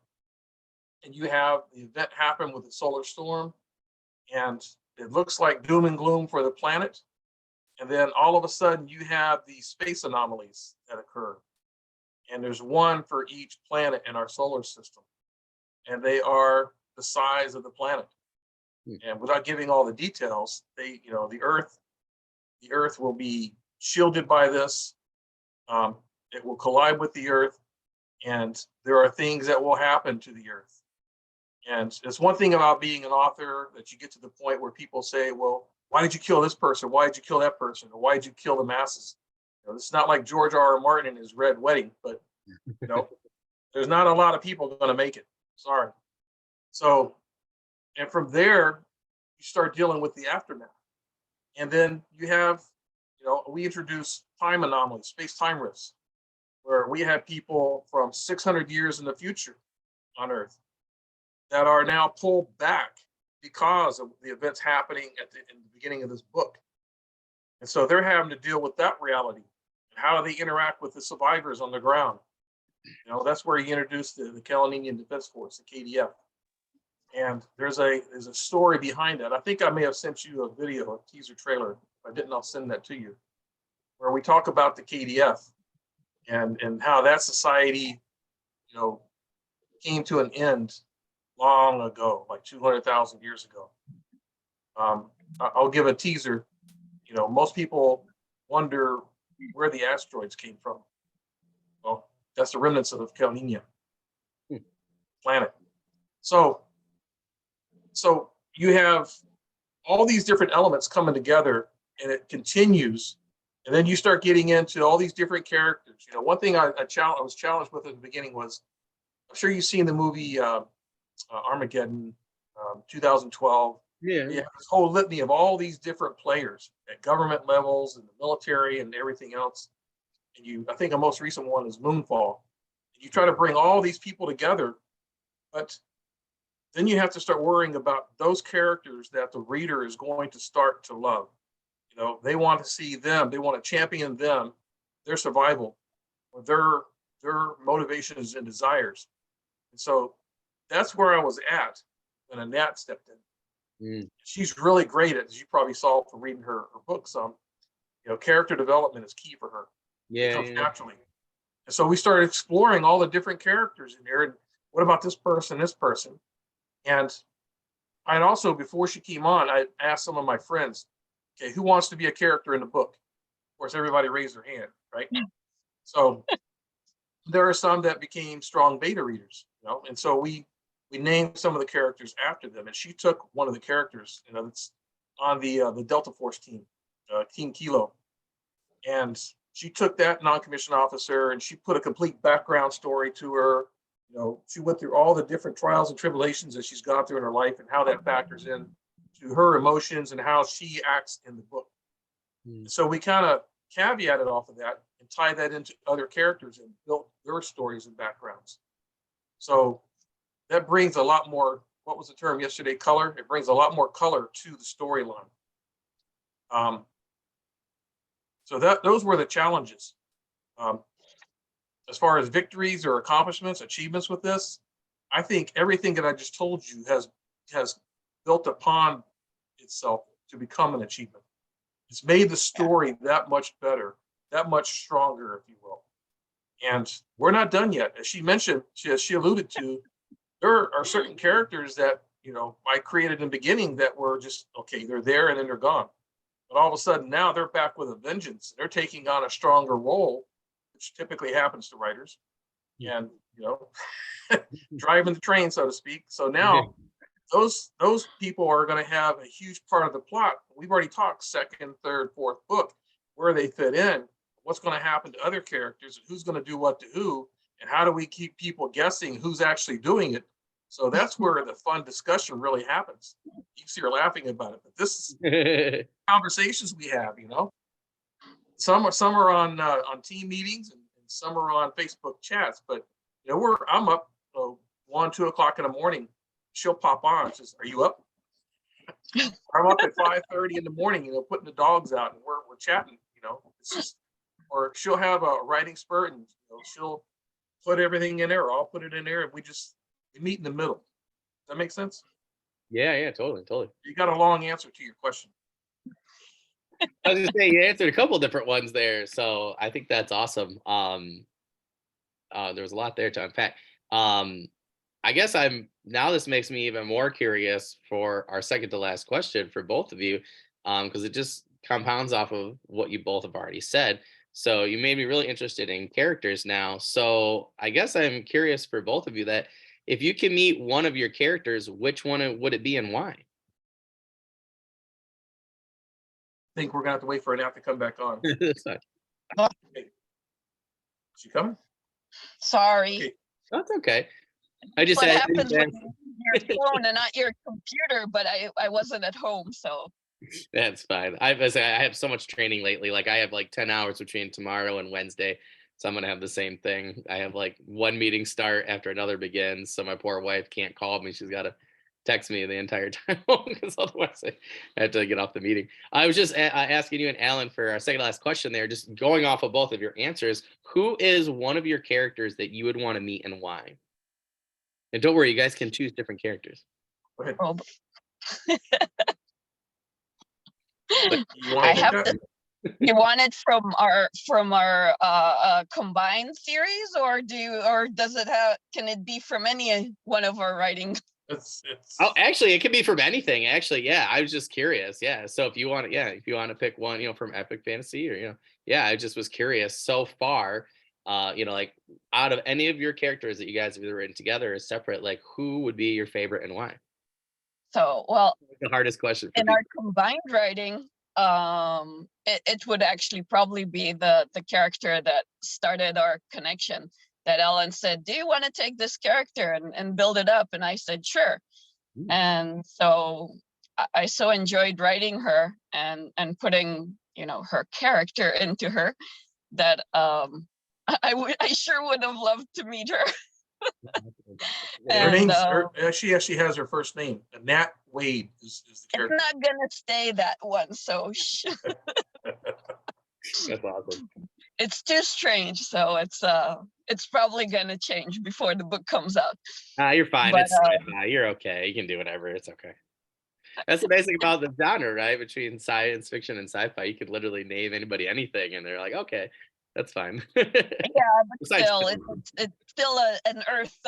and you have the event happen with the solar storm, and it looks like doom and gloom for the planet. And then all of a sudden you have these space anomalies that occur. And there's one for each planet in our solar system. And they are the size of the planet. And without giving all the details, the Earth will be shielded by this. It will collide with the Earth, and there are things that will happen to the Earth. And it's one thing about being an author that you get to the point where people say, well, why did you kill this person? Why did you kill that person? Or why did you kill the masses? It's not like George R.R. Martin and his Red Wedding, but there's not a lot of people going to make it. Sorry. So, and from there, you start dealing with the aftermath. And then you have, we introduce time anomalies, space-time rifts, where we have people from 600 years in the future on Earth that are now pulled back because of the events happening in the beginning of this book. And so they're having to deal with that reality. How do they interact with the survivors on the ground? That's where you introduce the Calninian Defense Force, the KDF. And there's a story behind that. I think I may have sent you a video, a teaser trailer. If I didn't, I'll send that to you, where we talk about the KDF and how that society, came to an end long ago, like 200,000 years ago. I'll give a teaser. Most people wonder where the asteroids came from. Well, that's the remnants of the Calninia planet. So you have all these different elements coming together, and it continues. And then you start getting into all these different characters. One thing I was challenged with at the beginning was, I'm sure you've seen the movie Armageddon, 2012.
Yeah.
You have this whole litany of all these different players at government levels and the military and everything else. And I think the most recent one is Moonfall. And you try to bring all these people together, but then you have to start worrying about those characters that the reader is going to start to love. They want to see them, they want to champion them, their survival, or their motivations and desires. And so that's where I was at when Anat stepped in. She's really great at, as you probably saw from reading her books. Character development is key for her. It comes naturally. And so we started exploring all the different characters in there. And what about this person, this person? And I'd also, before she came on, I asked some of my friends, okay, who wants to be a character in the book? Of course, everybody raised their hand, right? So there are some that became strong beta readers, and so we named some of the characters after them. And she took one of the characters, that's on the Delta Force team, Team Kilo, and she took that non-commissioned officer and she put a complete background story to her. She went through all the different trials and tribulations that she's gone through in her life and how that factors in to her emotions and how she acts in the book. So we kind of caveated off of that and tied that into other characters and built their stories and backgrounds. So that brings a lot more, what was the term yesterday, color? It brings a lot more color to the storyline. So those were the challenges. As far as victories or accomplishments, achievements with this, I think everything that I just told you has built upon itself to become an achievement. It's made the story that much better, that much stronger, if you will. And we're not done yet. As she mentioned, as she alluded to, there are certain characters that, I created in the beginning that were just, okay, they're there and then they're gone. But all of a sudden now they're back with a vengeance. They're taking on a stronger role, which typically happens to writers, and, driving the train, so to speak. So now those people are going to have a huge part of the plot. We've already talked second, third, fourth book, where they fit in. what's going to happen to other characters and who's going to do what to who, and how do we keep people guessing who's actually doing it. So that's where the fun discussion really happens. You see her laughing about it, but this is conversations we have, Some are on team meetings, and some are on Facebook chats. But I'm up 1, 2 o'clock in the morning. She'll pop on. She says, "Are you up?" I'm up at 5:30 in the morning. Putting the dogs out, and we're chatting. It's just, or she'll have a writing spurt, and she'll put everything in there, or I'll put it in there, and we meet in the middle. Does that make sense?
Yeah, totally.
You got a long answer to your question.
I was gonna say you answered a couple different ones there, so I think that's awesome. There was a lot there to unpack. I guess this makes me even more curious for our second to last question for both of you, because it just compounds off of what you both have already said. So you made me really interested in characters now. So I guess I'm curious for both of you that if you can meet one of your characters, which one would it be and why?
I think we're gonna have to wait for Anat to come back on.
That's fine.
Is she coming?
Sorry.
Okay.
That's okay. I just
What
said
happens when you use your phone and not your computer? But I wasn't at home, so.
that's fine. I have so much training lately. Like I have like 10 hours between tomorrow and Wednesday. So I'm gonna have the same thing. I have like one meeting start after another begins. So my poor wife can't call me. She's gotta text me the entire time because otherwise I have to get off the meeting. I was just asking you and Alan for our second last question there, just going off of both of your answers. Who is one of your characters that you would want to meet and why? And don't worry, you guys can choose different characters.
Go ahead.
Oh,
You want
I
to
have
take that?
you want it from our combined series, or does it can it be from any one of our writing?
It's
Oh, actually, it could be from anything. Actually, yeah, I was just curious. Yeah, so if you want to pick one, from epic fantasy or yeah, I just was curious. So far, like out of any of your characters that you guys have either written together or separate, like who would be your favorite and why?
So, well,
The hardest question for
in
people.
our combined writing, it would actually probably be the character that started our connection. That Ellen said, "Do you want to take this character and build it up?" And I said, "Sure."
Mm.
And so I so enjoyed writing her and putting her character into her that I sure would have loved to meet her.
her
And
name's she actually has her first name. Nat Wade is the
it's
character.
not gonna stay that one, so
That's awesome.
it's too strange. So it's probably gonna change before the book comes out.
You're fine.
But
It's sci-fi. You're okay. You can do whatever. It's okay. That's the nice thing about the genre, right? Between science fiction and sci-fi, you could literally name anybody anything, and they're like, okay, that's fine.
yeah, but
Besides
still,
film.
it's still an Earth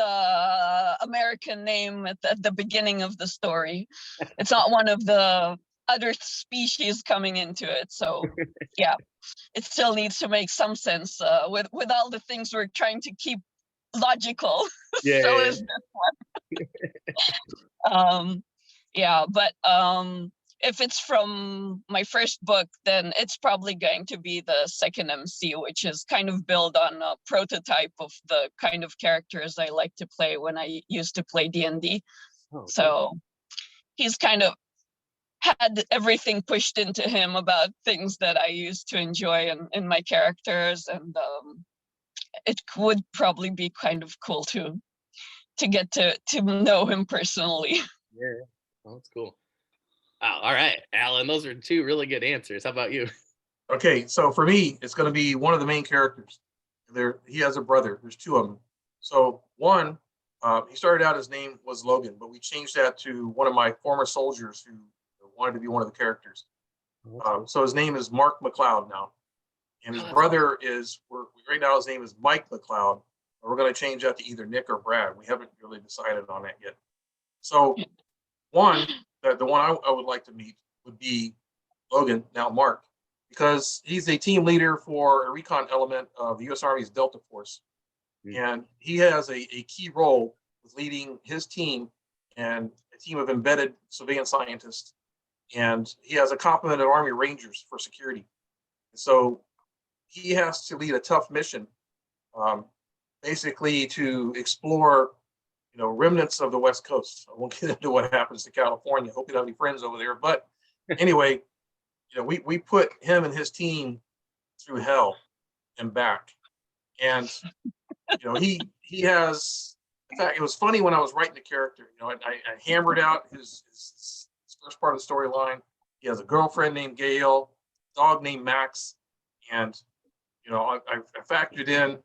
American name at the beginning of the story. It's not one of the other species coming into it. So yeah, it still needs to make some sense with all the things we're trying to keep logical.
Yeah,
So
yeah,
is this one. Yeah, but if it's from my first book, then it's probably going to be the second MC, which is kind of built on a prototype of the kind of characters I like to play when I used to play D&D.
Oh,
So he's kind of had everything pushed into him about things that I used to enjoy in my characters, and it would probably be kind of cool to get to know him personally.
yeah. Oh, that's cool. Oh, all right, Alan. Those are two really good answers. How about you?
Okay, so for me, it's going to be one of the main characters. He has a brother. There's two of them. So one, he started out, his name was Logan, but we changed that to one of my former soldiers who wanted to be one of the characters. So his name is Mark McLeod now, and his brother is right now. His name is Mike McLeod. We're going to change that to either Nick or Brad. We haven't really decided on that yet. So the one I would like to meet would be Logan, now Mark, because he's a team leader for a recon element of the U.S. Army's Delta Force. And he has a key role with leading his team and a team of embedded civilian scientists. And he has a complement of Army Rangers for security. So he has to lead a tough mission, um, basically to explore, remnants of the West Coast. I won't get into what happens to California. Hope you don't have any friends over there. But anyway, we put him and his team through hell and back. And he has. In fact, it was funny when I was writing the character. I hammered out his first part of the storyline. He has a girlfriend named Gail, dog named Max, and I factored in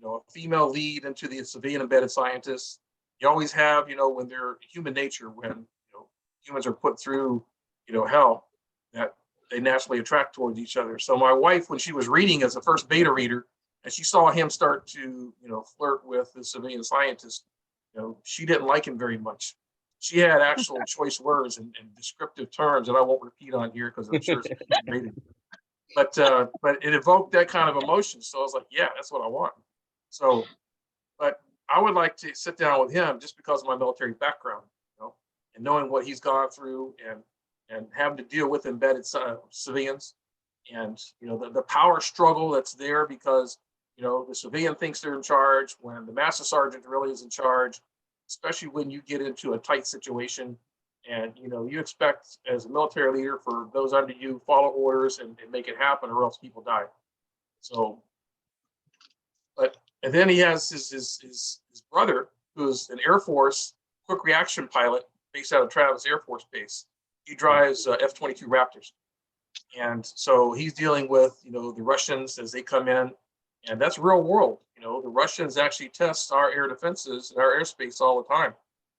a female lead into the civilian embedded scientists. You always have, when they're human nature, when humans are put through hell, that they naturally attract towards each other. So my wife, when she was reading as a first beta reader, and she saw him start to flirt with the civilian scientist, she didn't like him very much. She had actual choice words and descriptive terms that I won't repeat on here because I'm sure it's rated. But it evoked that kind of emotion. So I was like, yeah, that's what I want. So, but I would like to sit down with him just because of my military background, and knowing what he's gone through and having to deal with embedded civilians, and the power struggle that's there because the civilian thinks they're in charge when the master sergeant really is in charge, especially when you get into a tight situation and you expect as a military leader for those under you follow orders and make it happen or else people die. So, and then he has his brother who's an Air Force quick reaction pilot based out of Travis Air Force Base. He drives F-22 Raptors, and so he's dealing with the Russians as they come in, and that's real world. The Russians actually test our air defenses and our airspace all the time.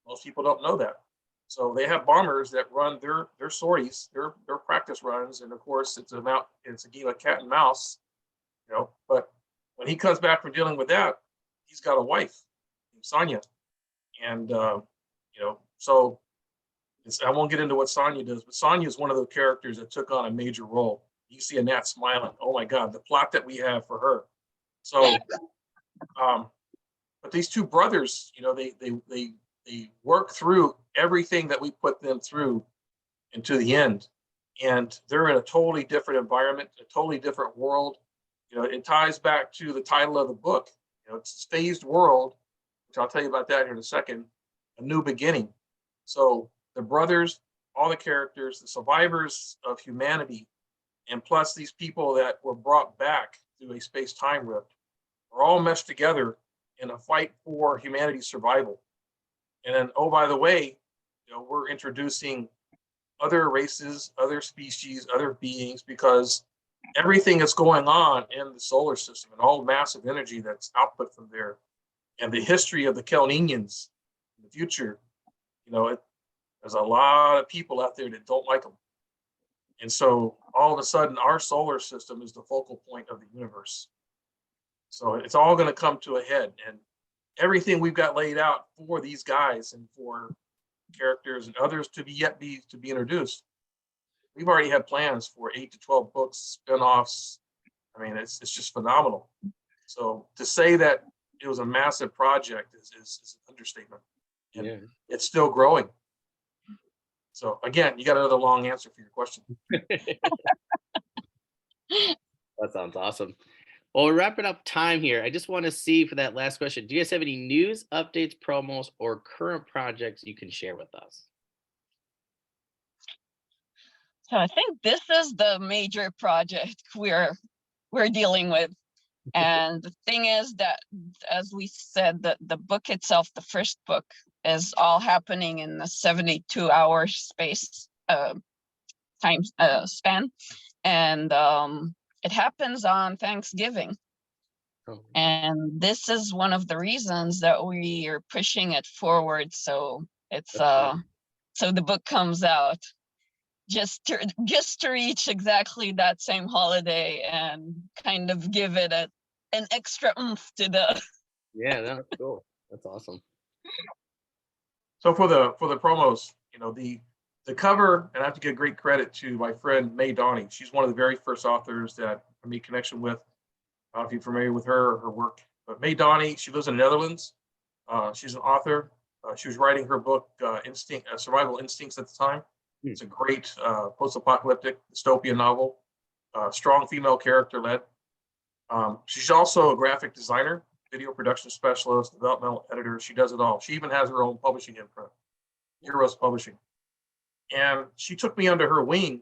Most people don't know that. So they have bombers that run their sorties, their practice runs, and of course it's a game of cat and mouse, But when he comes back from dealing with that, he's got a wife, Sonia, and so I won't get into what Sonia does, but Sonia is one of the characters that took on a major role. You see Anat smiling. Oh my God, the plot that we have for her. So, but these two brothers, they work through everything that we put them through and to the end. And they're in a totally different environment, a totally different world. It ties back to the title of the book. It's Phased World, which I'll tell you about that here in a second, A New Beginning. So the brothers, all the characters, the survivors of humanity, and plus these people that were brought back through a space-time rift are all meshed together in a fight for humanity's survival. And then, oh, by the way, we're introducing other races, other species, other beings, because everything that's going on in the solar system and all massive energy that's output from there, and the history of the Kelnians in the future, there's a lot of people out there that don't like them. And so all of a sudden, our solar system is the focal point of the universe. So it's all going to come to a head. And everything we've got laid out for these guys and for characters and others to be introduced, we've already had plans for 8 to 12 books, spinoffs. I mean, it's just phenomenal. So to say that it was a massive project is an understatement. And yeah, it's still growing. So again, you got another long answer for your question.
That sounds awesome. Well, we're wrapping up time here. I just want to see for that last question, do you guys have any news, updates, promos, or current projects you can share with us?
So I think this is the major project we're dealing with. And the thing is that, as we said, the book itself, the first book, is all happening in the 72-hour space time span. And it happens on Thanksgiving. Oh. And this is one of the reasons that we are pushing it forward. So it's so the book comes out just to reach exactly that same holiday and kind of give it an extra oomph to the.
Yeah, that's cool. That's awesome.
So for the promos, the cover, and I have to give great credit to my friend May Donnie. She's one of the very first authors that I made connection with. I don't know if you're familiar with her or her work, but May Donnie, she lives in the Netherlands. She's an author. She was writing her book, Survival Instincts at the time. It's a great post-apocalyptic dystopian novel, strong female character led. She's also a graphic designer, video production specialist, developmental editor. She does it all. She even has her own publishing imprint, Heroes Publishing. And she took me under her wing,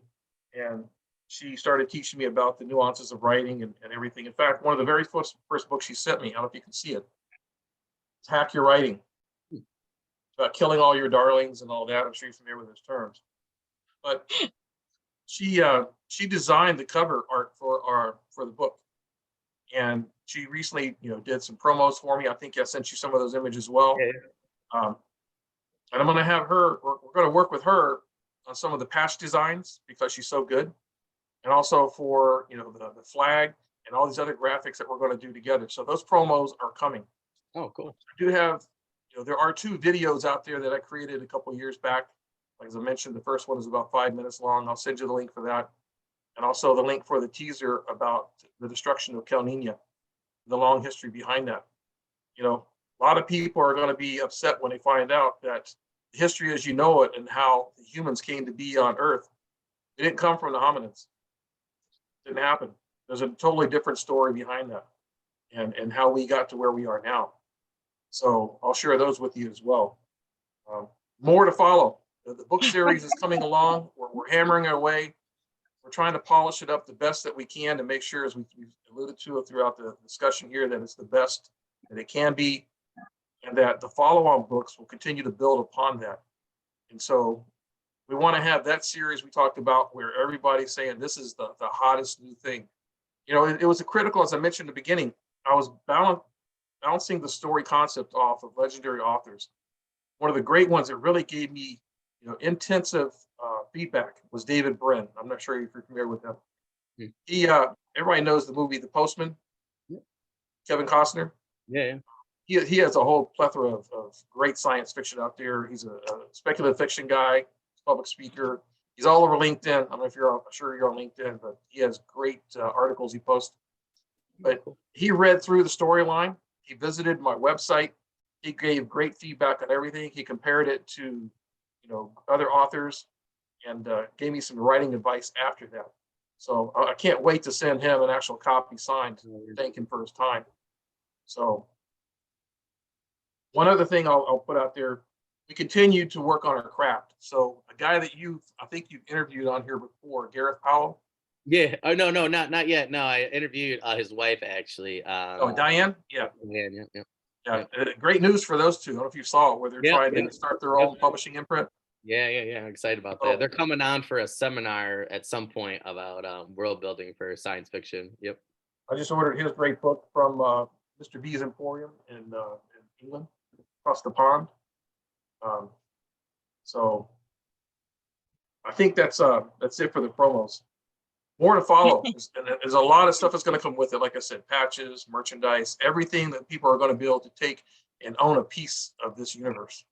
and she started teaching me about the nuances of writing and everything. In fact, one of the very first books she sent me, I don't know if you can see it, it's Hack Your Writing. It's about killing all your darlings and all that. I'm sure you're familiar with those terms. But she designed the cover art for the book. And she recently, did some promos for me. I think I sent you some of those images as well.
Yeah.
And I'm going to have her, we're going to work with her on some of the patch designs because she's so good. And also for, the flag and all these other graphics that we're going to do together. So those promos are coming.
Oh, cool.
I do have, there are 2 videos out there that I created a couple years back. Like as I mentioned, the first one is about 5 minutes long. I'll send you the link for that. And also the link for the teaser about the destruction of Cal Nina, the long history behind that. A lot of people are going to be upset when they find out that history as you know it and how the humans came to be on Earth, it didn't come from the hominids. It didn't happen. There's a totally different story behind that and how we got to where we are now. So I'll share those with you as well. More to follow. The book series is coming along. We're hammering our way. We're trying to polish it up the best that we can to make sure, as we alluded to it throughout the discussion here, that it's the best that it can be, and that the follow-on books will continue to build upon that. And so we want to have that series we talked about where everybody's saying this is the hottest new thing. It was a critical, as I mentioned in the beginning, I was balancing the story concept off of legendary authors. One of the great ones that really gave me intensive feedback was David Brin. I'm not sure if you're familiar with him. He everybody knows the movie The Postman. Kevin Costner.
Yeah.
He has a whole plethora of great science fiction out there. He's a speculative fiction guy, public speaker. He's all over LinkedIn. I don't know if I'm sure you're on LinkedIn, but he has great articles he posts. But he read through the storyline. He visited my website. He gave great feedback on everything. He compared it to, other authors and gave me some writing advice after that. So I can't wait to send him an actual copy signed to thank him for his time. So one other thing I'll put out there, we continue to work on our craft. So a guy that I think you've interviewed on here before, Gareth Powell.
Yeah. Oh, no, not yet. No, I interviewed his wife actually.
Diane? Yeah.
Yeah.
Great news for those two. I don't know if you saw it, where they're trying to start their own publishing imprint.
Yeah. I'm excited about that. They're coming on for a seminar at some point about world building for science fiction. Yep.
I just ordered his great book from Mr. B's Emporium in England, across the pond. So I think that's it for the promos. More to follow. And there's a lot of stuff that's going to come with it. Like I said, patches, merchandise, everything that people are going to be able to take and own a piece of this universe.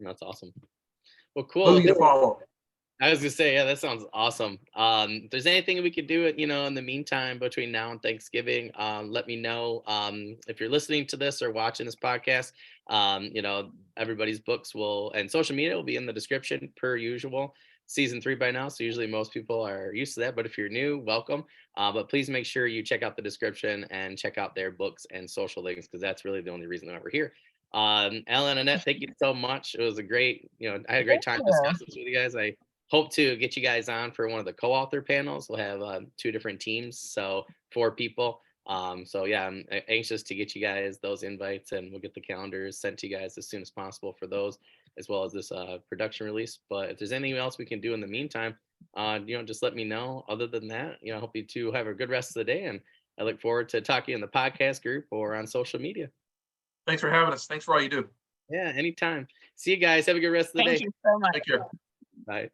That's awesome. Well, cool.
Movie to follow.
I was gonna say, yeah, that sounds awesome. If there's anything we could do it, in the meantime between now and Thanksgiving, let me know. If you're listening to this or watching this podcast, everybody's books and social media will be in the description per usual. Season 3 by now, so usually most people are used to that. But if you're new, welcome. But please make sure you check out the description and check out their books and social links because that's really the only reason why we're here. Alan and Annette, thank you so much. It was a great, I had a great time discussing this with you guys. I hope to get you guys on for one of the co-author panels. We'll have 2 different teams, so 4 people. So yeah, I'm anxious to get you guys those invites, and we'll get the calendars sent to you guys as soon as possible for those, as well as this production release. But if there's anything else we can do in the meantime, just let me know. Other than that, I hope you two have a good rest of the day, and I look forward to talking in the podcast group or on social media.
Thanks for having us. Thanks for all you do.
Yeah, anytime. See you guys. Have a good rest of the day.
Thank you so much.
Take care.
Bye.